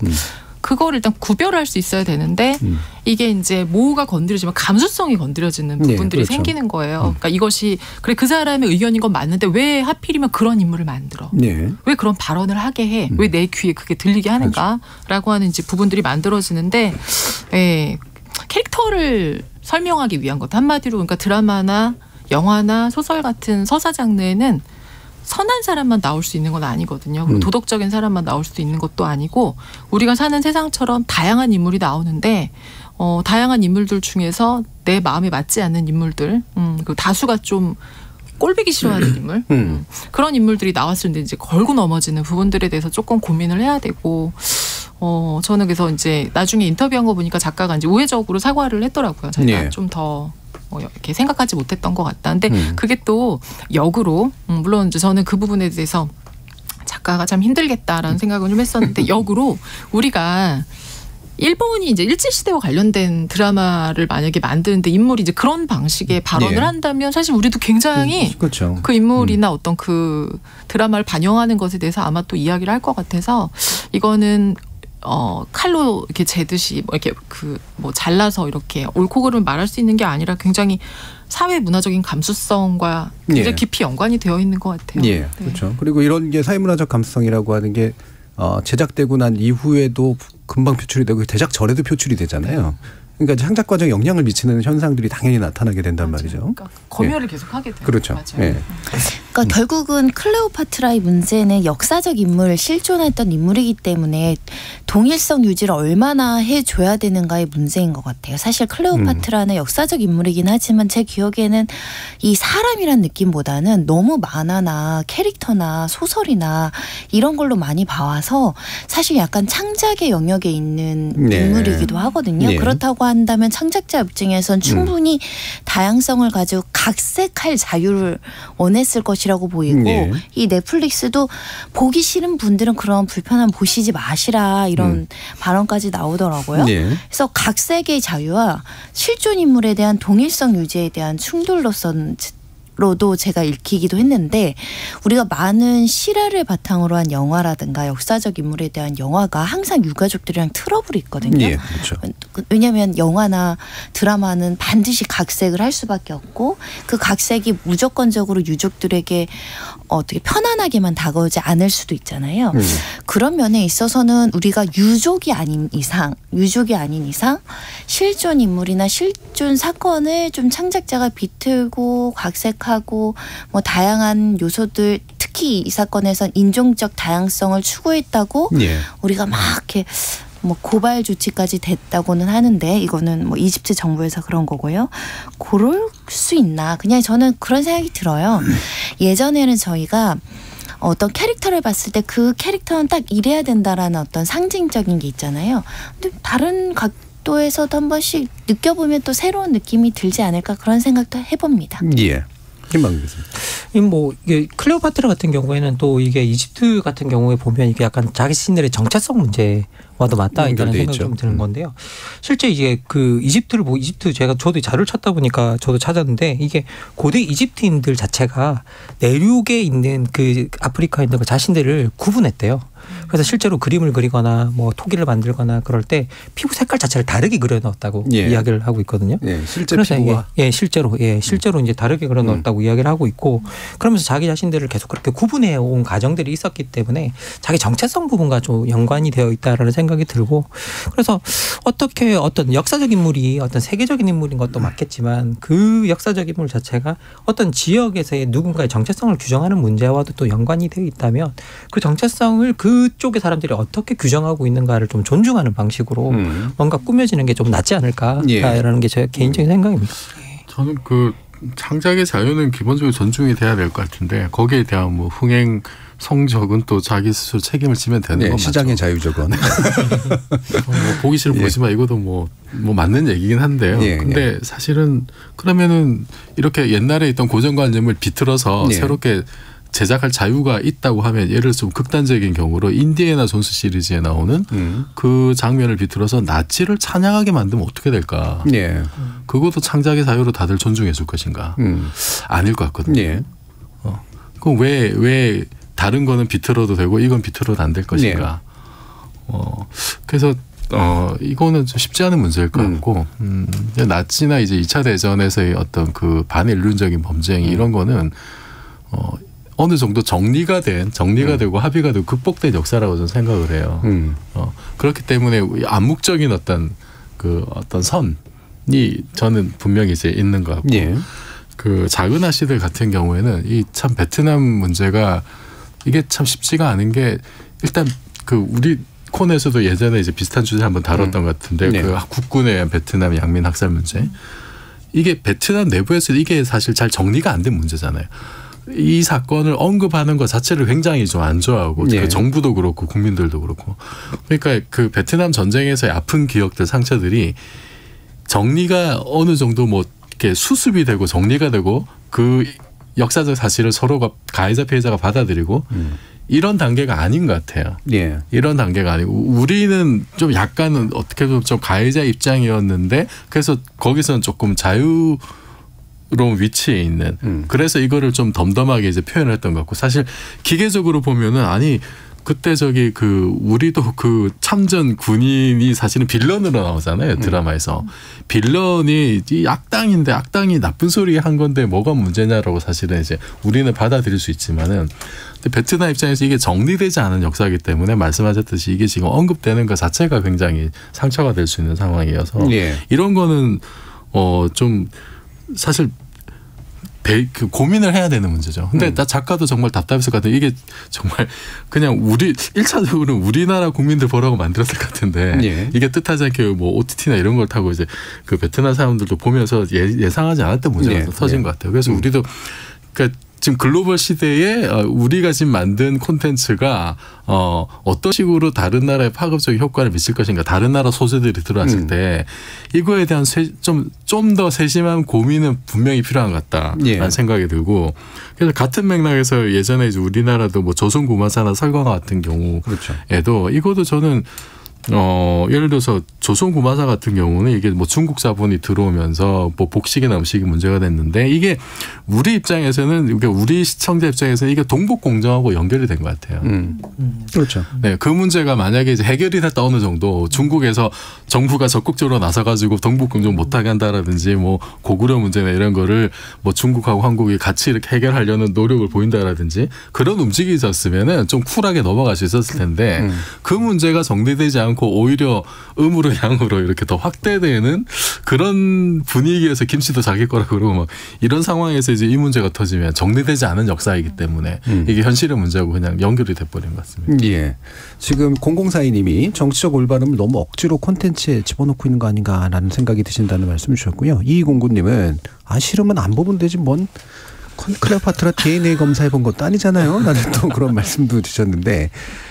그걸 일단 구별할 수 있어야 되는데 이게 이제 모호가 건드려지면 감수성이 건드려지는 부분들이 그렇죠. 생기는 거예요. 그러니까 이것이 그래 그 사람의 의견인 건 맞는데 왜 하필이면 그런 인물을 만들어? 왜 그런 발언을 하게 해? 왜 내 귀에 그게 들리게 하는가라고 하는 이제 부분들이 만들어지는데 캐릭터를 설명하기 위한 것 한마디로 그러니까 드라마나 영화나 소설 같은 서사 장르에는 선한 사람만 나올 수 있는 건 아니거든요. 그리고 도덕적인 사람만 나올 수도 있는 것도 아니고 우리가 사는 세상처럼 다양한 인물이 나오는데 다양한 인물들 중에서 내 마음에 맞지 않는 인물들 그리고 다수가 좀 꼴보기 싫어하는 인물 그런 인물들이 나왔을 때 이제 걸고 넘어지는 부분들에 대해서 조금 고민을 해야 되고 저는 그래서 이제 나중에 인터뷰한 거 보니까 작가가 이제 우회적으로 사과를 했더라고요. 자기가 좀 더 이렇게 생각하지 못했던 것 같다. 근데 그게 또 역으로 물론 이제 저는 그 부분에 대해서 작가가 참 힘들겠다라는 생각을 좀 했었는데 역으로 우리가 일본이 이제 일제시대와 관련된 드라마를 만약에 만드는데 인물이 이제 그런 방식의 발언을 한다면 사실 우리도 굉장히 그렇죠. 그 인물이나 어떤 그 드라마를 반영하는 것에 대해서 아마 또 이야기를 할 것 같아서 이거는 칼로 이렇게 재듯이 뭐 이렇게 뭐 잘라서 이렇게 옳고 그름을 말할 수 있는 게 아니라 굉장히 사회 문화적인 감수성과 굉장히 깊이 연관이 되어 있는 것 같아요. 그렇죠. 그리고 이런 게 사회문화적 감수성이라고 하는 게 제작되고 난 이후에도 금방 표출이 되고 제작 전에도 표출이 되잖아요. 그러니까 창작 과정에 영향을 미치는 현상들이 당연히 나타나게 된단 말이죠. 그러니까 검열을 계속 하게 돼요. 그렇죠. 그러니까 결국은 클레오파트라의 문제는 역사적 인물, 실존했던 인물이기 때문에 동일성 유지를 얼마나 해줘야 되는가의 문제인 것 같아요. 사실 클레오파트라는 역사적 인물이긴 하지만 제 기억에는 이 사람이란 느낌보다는 너무 만화나 캐릭터나 소설이나 이런 걸로 많이 봐와서 사실 약간 창작의 영역에 있는 인물이기도 하거든요. 그렇다고 한다면 창작자 입장에선 충분히 다양성을 가지고 각색할 자유를 원했을 것이라고 보이고 이 넷플릭스도 보기 싫은 분들은 그런 불편함 보시지 마시라 이런 발언까지 나오더라고요. 그래서 각색의 자유와 실존 인물에 대한 동일성 유지에 대한 충돌로서는 로도 제가 읽히기도 했는데 우리가 많은 실화를 바탕으로 한 영화라든가 역사적 인물에 대한 영화가 항상 유가족들이랑 트러블이 있거든요. 그렇죠. 왜냐하면 영화나 드라마는 반드시 각색을 할 수밖에 없고 그 각색이 무조건적으로 유족들에게 어떻게 편안하게만 다가오지 않을 수도 있잖아요. 그런 면에 있어서는 우리가 유족이 아닌 이상 실존 인물이나 실존 사건을 좀 창작자가 비틀고 각색하고 뭐 다양한 요소들 특히 이 사건에선 인종적 다양성을 추구했다고 우리가 막 이렇게 뭐 고발 조치까지 됐다고는 하는데 이거는 뭐 이집트 정부에서 그런 거고요. 그럴 수 있나? 그냥 저는 그런 생각이 들어요. 예전에는 저희가 어떤 캐릭터를 봤을 때 그 캐릭터는 딱 이래야 된다라는 어떤 상징적인 게 있잖아요. 근데 다른 각도에서도 한 번씩 느껴보면 또 새로운 느낌이 들지 않을까 그런 생각도 해봅니다. 김방규 교수님. 뭐 이게 클레오파트라 같은 경우에는 또 이게 이집트 같은 경우에 보면 이게 약간 자신들의 정체성 문제와도 맞닿아 있다는 생각이 좀 드는 건데요. 실제 이제 그 이집트 저도 자료를 찾다 보니까 저도 찾았는데 이게 고대 이집트인들 자체가 내륙에 있는 그 아프리카인들과 자신들을 구분했대요. 그래서 실제로 그림을 그리거나 뭐 토기를 만들거나 그럴 때 피부 색깔 자체를 다르게 그려 넣었다고 이야기를 하고 있거든요. 실제 피부와 실제로 이제 다르게 그려 넣었다고 이야기를 하고 있고 그러면서 자기 자신들을 계속 그렇게 구분해 온 과정들이 있었기 때문에 자기 정체성 부분과 좀 연관이 되어 있다라는 생각이 들고 그래서 어떻게 어떤 역사적 인물이 어떤 세계적인 인물인 것도 맞겠지만 그 역사적 인물 자체가 어떤 지역에서의 누군가의 정체성을 규정하는 문제와도 또 연관이 되어 있다면 그 정체성을 그쪽의 사람들이 어떻게 규정하고 있는가를 좀 존중하는 방식으로 뭔가 꾸며지는 게 좀 낫지 않을까라는 게 제 개인적인 생각입니다. 저는 그 창작의 자유는 기본적으로 존중이 돼야 될 것 같은데 거기에 대한 뭐 흥행 성적은 또 자기 스스로 책임을 지면 되는 건 시장의 자유적은 뭐 보기 싫으면 보지만 이것도 뭐 맞는 얘기긴 한데요. 근데 사실은 그러면은 이렇게 옛날에 있던 고정관념을 비틀어서 새롭게 제작할 자유가 있다고 하면 예를 들어서 좀 극단적인 경우로 인디애나 존스 시리즈에 나오는 그 장면을 비틀어서 나치를 찬양하게 만들면 어떻게 될까? 그것도 창작의 자유로 다들 존중해 줄 것인가? 아닐 것 같거든요. 그럼 왜 다른 거는 비틀어도 되고 이건 비틀어도 안 될 것인가? 그래서 이거는 좀 쉽지 않은 문제일 것 같고 나치나 이제 2차 대전에서의 어떤 그 반인륜적인 범죄 이런 거는 어느 정도 정리가 되고 합의가 되고 극복된 역사라고 저는 생각을 해요. 그렇기 때문에 암묵적인 어떤 선이 저는 분명히 이제 있는 것 같고 그 작은 아씨들 같은 경우에는 이 참 베트남 문제가 이게 참 쉽지가 않은 게 일단 그 우리 콘에서도 예전에 이제 비슷한 주제 한번 다뤘던 것 같은데 그 국군에 의한 베트남 양민 학살 문제 이게 베트남 내부에서 이게 사실 잘 정리가 안 된 문제잖아요. 이 사건을 언급하는 것 자체를 굉장히 좀 안 좋아하고 그 정부도 그렇고 국민들도 그렇고 그러니까 그 베트남 전쟁에서의 아픈 기억들 상처들이 정리가 어느 정도 뭐 이렇게 수습이 되고 정리가 되고 그 역사적 사실을 서로가 가해자 피해자가 받아들이고 이런 단계가 아닌 것 같아요. 이런 단계가 아니고 우리는 좀 약간은 어떻게 보면 좀 가해자 입장이었는데 그래서 거기서는 조금 자유로운 위치에 있는 그래서 이거를 좀 덤덤하게 이제 표현을 했던 것 같고 사실 기계적으로 보면은 아니 그때 우리도 그 참전 군인이 사실은 빌런으로 나오잖아요. 드라마에서. 빌런이 이 악당인데 악당이 나쁜 소리 한 건데 뭐가 문제냐라고 사실은 이제 우리는 받아들일 수 있지만은 근데 베트남 입장에서 이게 정리되지 않은 역사이기 때문에 말씀하셨듯이 이게 지금 언급되는 것 자체가 굉장히 상처가 될 수 있는 상황이어서 이런 거는 좀 사실 고민을 해야 되는 문제죠. 근데 나 작가도 정말 답답했을 것 같아요. 이게 정말 그냥 1차적으로는 우리나라 국민들 보라고 만들었을 것 같은데 이게 뜻하지 않게 뭐 OTT나 이런 걸 타고 이제 그 베트남 사람들도 보면서 예상하지 않았던 문제가 터진 것 같아요. 그래서 우리도 그러니까 지금 글로벌 시대에 우리가 지금 만든 콘텐츠가 어떤 식으로 다른 나라에 파급적인 효과를 미칠 것인가 다른 나라 소재들이 들어왔을 때 이거에 대한 좀 더 세심한 고민은 분명히 필요한 것 같다라는 생각이 들고 그래서 같은 맥락에서 예전에 이제 우리나라도 뭐 조선구마사나 설광화 같은 경우에도 이것도 저는 예를 들어서 조선구마사 같은 경우는 이게 뭐 중국 자본이 들어오면서 뭐 복식이나 음식이 문제가 됐는데 이게 우리 입장에서는 우리 시청자 입장에서는 이게 동북공정하고 연결이 된 것 같아요. 그렇죠. 네, 그 문제가 만약에 이제 해결이 됐다 어느 정도 중국에서 정부가 적극적으로 나서가지고 동북공정 못하게 한다라든지 뭐 고구려 문제나 이런 거를 뭐 중국하고 한국이 같이 이렇게 해결하려는 노력을 보인다라든지 그런 움직임이 있었으면은 좀 쿨하게 넘어갈 수 있었을 텐데 그 문제가 정리되지 않고 오히려 음으로 양으로 이렇게 더 확대되는 그런 분위기에서 김씨도 자기 거라 그러고 막 이런 상황에서 이제 이 문제가 터지면 정리되지 않은 역사이기 때문에 이게 현실의 문제하고 그냥 연결이 돼버린 것 같습니다. 지금 0042님이 정치적 올바름을 너무 억지로 콘텐츠에 집어넣고 있는 거 아닌가라는 생각이 드신다는 말씀 주셨고요. 2209님은 싫으면 안 보면 되지 뭔 클레오파트라 DNA 검사해 본 것도 아니잖아요. 라는 또 그런 말씀도 주셨는데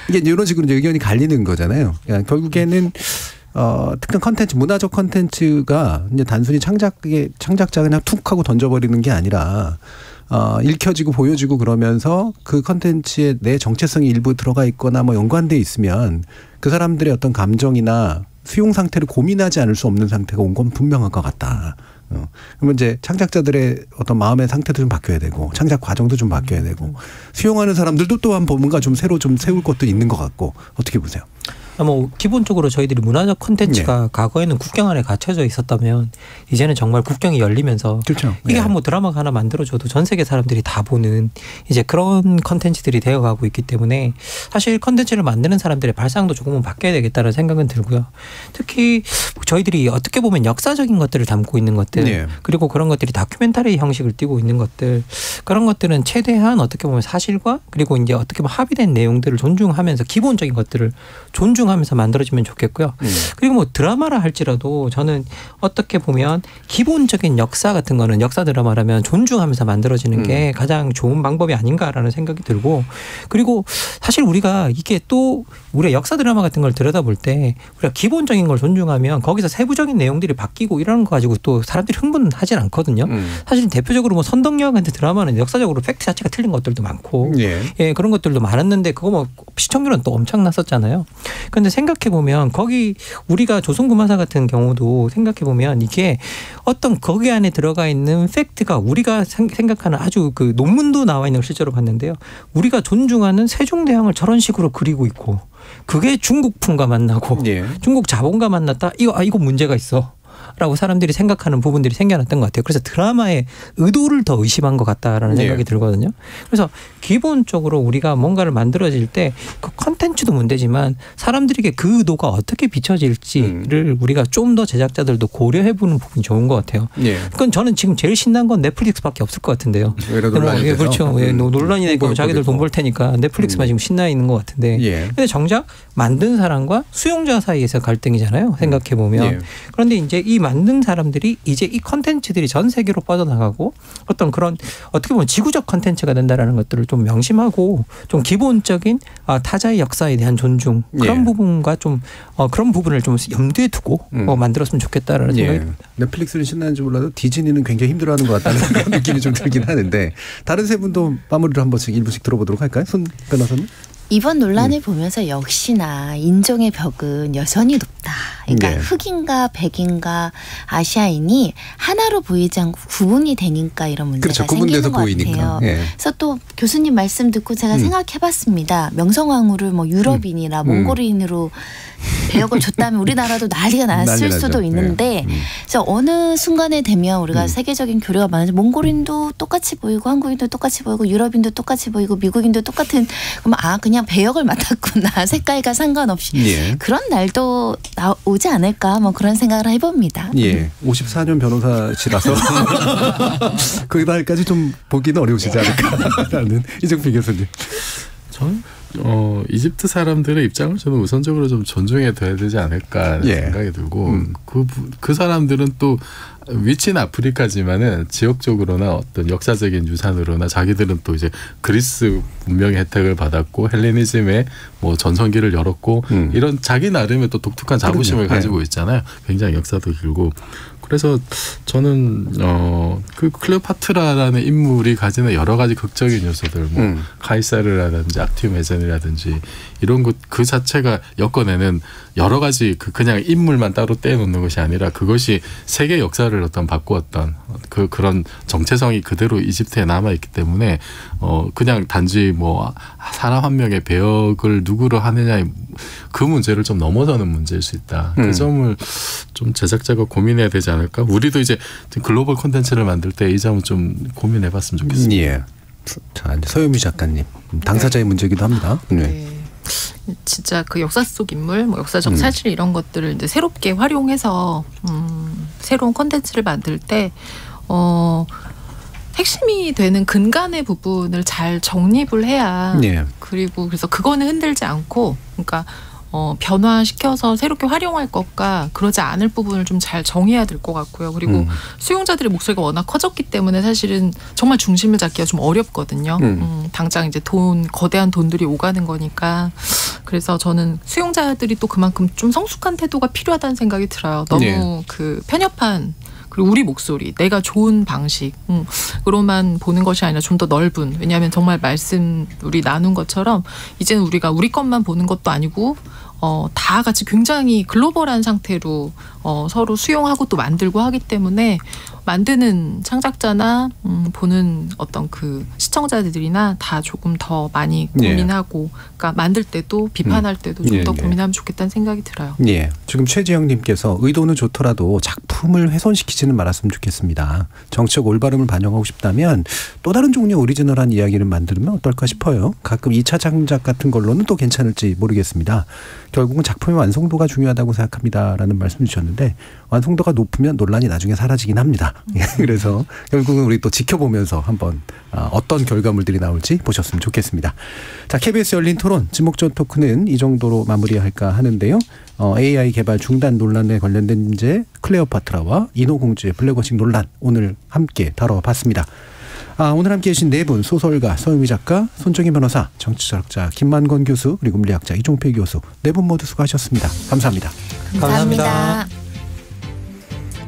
이게 이런 식으로 이제 의견이 갈리는 거잖아요. 그러니까 결국에는 특정 컨텐츠, 문화적 컨텐츠가 이제 단순히 창작자 그냥 툭 하고 던져버리는 게 아니라 읽혀지고 보여지고 그러면서 그 컨텐츠에 내 정체성이 일부 들어가 있거나 뭐 연관돼 있으면 그 사람들의 어떤 감정이나 수용 상태를 고민하지 않을 수 없는 상태가 온 건 분명한 것 같다. 그러면 이제 창작자들의 어떤 마음의 상태도 좀 바뀌어야 되고 창작 과정도 좀 바뀌어야 되고 수용하는 사람들도 또한 뭔가 좀 새로 좀 세울 것도 있는 것 같고 어떻게 보세요? 뭐 기본적으로 저희들이 문화적 콘텐츠가 과거에는 국경 안에 갇혀져 있었다면 이제는 정말 국경이 열리면서 그렇죠. 이게 한번 드라마가 하나 만들어줘도 전 세계 사람들이 다 보는 이제 그런 콘텐츠들이 되어가고 있기 때문에 사실 콘텐츠를 만드는 사람들의 발상도 조금은 바뀌어야 되겠다는 생각은 들고요. 특히 저희들이 어떻게 보면 역사적인 것들을 담고 있는 것들 그리고 그런 것들이 다큐멘터리 형식을 띠고 있는 것들 그런 것들은 최대한 어떻게 보면 사실과 그리고 이제 어떻게 보면 합의된 내용들을 존중하면서 기본적인 것들을 존중하면서 만들어지면 좋겠고요. 그리고 뭐 드라마라 할지라도 저는 어떻게 보면 기본적인 역사 같은 거는 역사 드라마라면 존중하면서 만들어지는 게 가장 좋은 방법이 아닌가라는 생각이 들고 그리고 사실 우리가 이게 또 우리가 역사 드라마 같은 걸 들여다볼 때 우리가 기본적인 걸 존중하면 거기서 세부적인 내용들이 바뀌고 이러는 거 가지고 또 사람들이 흥분하진 않거든요. 사실 대표적으로 뭐 선덕여왕 같은 드라마는 역사적으로 팩트 자체가 틀린 것들도 많고 예, 그런 것들도 많았는데 그거 뭐 시청률은 또 엄청났었잖아요. 그런데 생각해보면 거기 우리가 조선구마사 같은 경우도 생각해보면 이게 어떤 거기 안에 들어가 있는 팩트가 우리가 생각하는 아주 그 논문도 나와 있는 걸 실제로 봤는데요. 우리가 존중하는 세종대왕을 저런 식으로 그리고 있고 그게 중국풍과 만나고 중국 자본과 만났다. 이거 문제가 있어. 라고 사람들이 생각하는 부분들이 생겨났던 것 같아요. 그래서 드라마의 의도를 더 의심한 것 같다라는 생각이 들거든요. 그래서 기본적으로 우리가 뭔가를 만들어질 때 그 컨텐츠도 문제지만 사람들에게 그 의도가 어떻게 비춰질지를 우리가 좀 더 제작자들도 고려해보는 부분이 좋은 것 같아요. 그건 저는 지금 제일 신난 건 넷플릭스밖에 없을 것 같은데요. 논란이 그렇죠. 논란이 되고 자기들 돈 벌 테니까 넷플릭스만 지금 신나 있는 것 같은데 근데 정작 만든 사람과 수용자 사이에서 갈등이잖아요. 생각해보면. 그런데 이제 이 만든 사람들이 이제 이 컨텐츠들이 전 세계로 뻗어나가고 어떤 그런 어떻게 보면 지구적 컨텐츠가 된다라는 것들을 좀 명심하고 좀 기본적인 타자의 역사에 대한 존중 그런 부분과 좀 그런 부분을 좀 염두에 두고 만들었으면 좋겠다라는 생각이 듭니다. 넷플릭스는 신나는지 몰라도 디즈니는 굉장히 힘들어하는 것 같다는 그런 느낌이 좀 들긴 하는데 다른 세 분도 마무리를 한 번씩 일부씩 들어보도록 할까요? 손 변호사님. 이번 논란을 보면서 역시나 인종의 벽은 여전히 높다. 그러니까 흑인과 백인과 아시아인이 하나로 보이지 않고 구분이 되니까 이런 문제가 생기는 것 같아요. 그래서 또 교수님 말씀 듣고 제가 생각해봤습니다. 명성황후를 뭐 유럽인이나 몽골인으로 배역을 줬다면 우리나라도 난리가 났을 수도 있는데 그래서 어느 순간에 되면 우리가 세계적인 교류가 많아져 몽골인도 똑같이 보이고 한국인도 똑같이 보이고 유럽인도 똑같이 보이고 미국인도 똑같은 그러면 그냥 배역을 맡았구나 색깔과 상관없이 그런 날도 오지 않을까 뭐 그런 생각을 해봅니다. 54년 변호사시라서 그 날까지 좀 보기는 어려우시지 않을까라는 이정필 교수님. 저는 이집트 사람들의 입장을 저는 우선적으로 좀 존중해 둬야 되지 않을까 생각이 들고 그 사람들은 또 위치는 아프리카지만은 지역적으로나 어떤 역사적인 유산으로나 자기들은 또 이제 그리스 문명의 혜택을 받았고 헬레니즘의 뭐 전성기를 열었고 이런 자기 나름의 또 독특한 자부심을 가지고 있잖아요. 굉장히 역사도 길고. 그래서 저는 그 클레오파트라라는 인물이 가지는 여러 가지 극적인 요소들, 뭐 카이사르라든지 악티메젠이라든지 이런 것 그 자체가 엮어내는 여러 가지 그냥 인물만 따로 떼놓는 것이 아니라 그것이 세계 역사를 어떤 바꾸었던 그런 정체성이 그대로 이집트에 남아 있기 때문에 그냥 단지 뭐 사람 한 명의 배역을 누구로 하느냐의 그 문제를 좀 넘어서는 문제일 수 있다. 그 점을 좀 제작자가 고민해야 되지 않을까? 우리도 이제 글로벌 콘텐츠를 만들 때 이 점은 좀 고민해봤으면 좋겠습니다. 자, 이제 서유미 작가님 당사자의 문제이기도 합니다. 진짜 그 역사 속 인물, 뭐 역사적 사실 이런 것들을 이제 새롭게 활용해서 새로운 콘텐츠를 만들 때 핵심이 되는 근간의 부분을 잘 정립을 해야 그리고 그래서 그거는 흔들지 않고 그러니까 변화시켜서 새롭게 활용할 것과 그러지 않을 부분을 좀 잘 정해야 될 것 같고요. 그리고 수용자들의 목소리가 워낙 커졌기 때문에 사실은 정말 중심을 잡기가 좀 어렵거든요. 당장 이제 거대한 돈들이 오가는 거니까. 그래서 저는 수용자들이 또 그만큼 좀 성숙한 태도가 필요하다는 생각이 들어요. 너무 그 편협한 그리고 우리 목소리, 내가 좋은 방식으로만 보는 것이 아니라 좀 더 넓은. 왜냐하면 정말 우리 나눈 것처럼 이제는 우리가 우리 것만 보는 것도 아니고 다 같이 굉장히 글로벌한 상태로 서로 수용하고 또 만들고 하기 때문에 만드는 창작자나 보는 어떤 그 시청자들이나 다 조금 더 많이 고민하고 그러니까 만들 때도 비판할 때도 좀 더 고민하면 좋겠다는 생각이 들어요. 예. 지금 최지영님께서 의도는 좋더라도 작품을 훼손시키지는 말았으면 좋겠습니다. 정책 올바름을 반영하고 싶다면 또 다른 종류의 오리지널한 이야기를 만들면 어떨까 싶어요. 가끔 2차 창작 같은 걸로는 또 괜찮을지 모르겠습니다. 결국은 작품의 완성도가 중요하다고 생각합니다라는 말씀 주셨는데 완성도가 높으면 논란이 나중에 사라지긴 합니다. 그래서 결국은 우리 또 지켜보면서 한번 어떤 결과물들이 나올지 보셨으면 좋겠습니다. 자, KBS 열린 토론 지목전 토크는 이 정도로 마무리할까 하는데요. AI 개발 중단 논란에 관련된 문제 클레오파트라와 인어공주의 블랙워싱 논란 오늘 함께 다뤄봤습니다. 오늘 함께해 주신 네 분 소설가 서유미 작가, 손정희 변호사, 정치철학자 김만권 교수 그리고 물리학자 이종필 교수 네 분 모두 수고하셨습니다. 감사합니다. 감사합니다.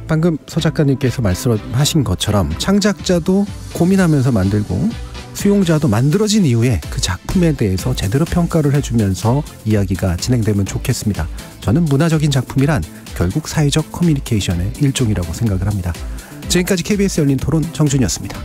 방금 서 작가님께서 말씀하신 것처럼 창작자도 고민하면서 만들고 수용자도 만들어진 이후에 그 작품에 대해서 제대로 평가를 해주면서 이야기가 진행되면 좋겠습니다. 저는 문화적인 작품이란 결국 사회적 커뮤니케이션의 일종이라고 생각을 합니다. 지금까지 KBS 열린 토론 정준이었습니다.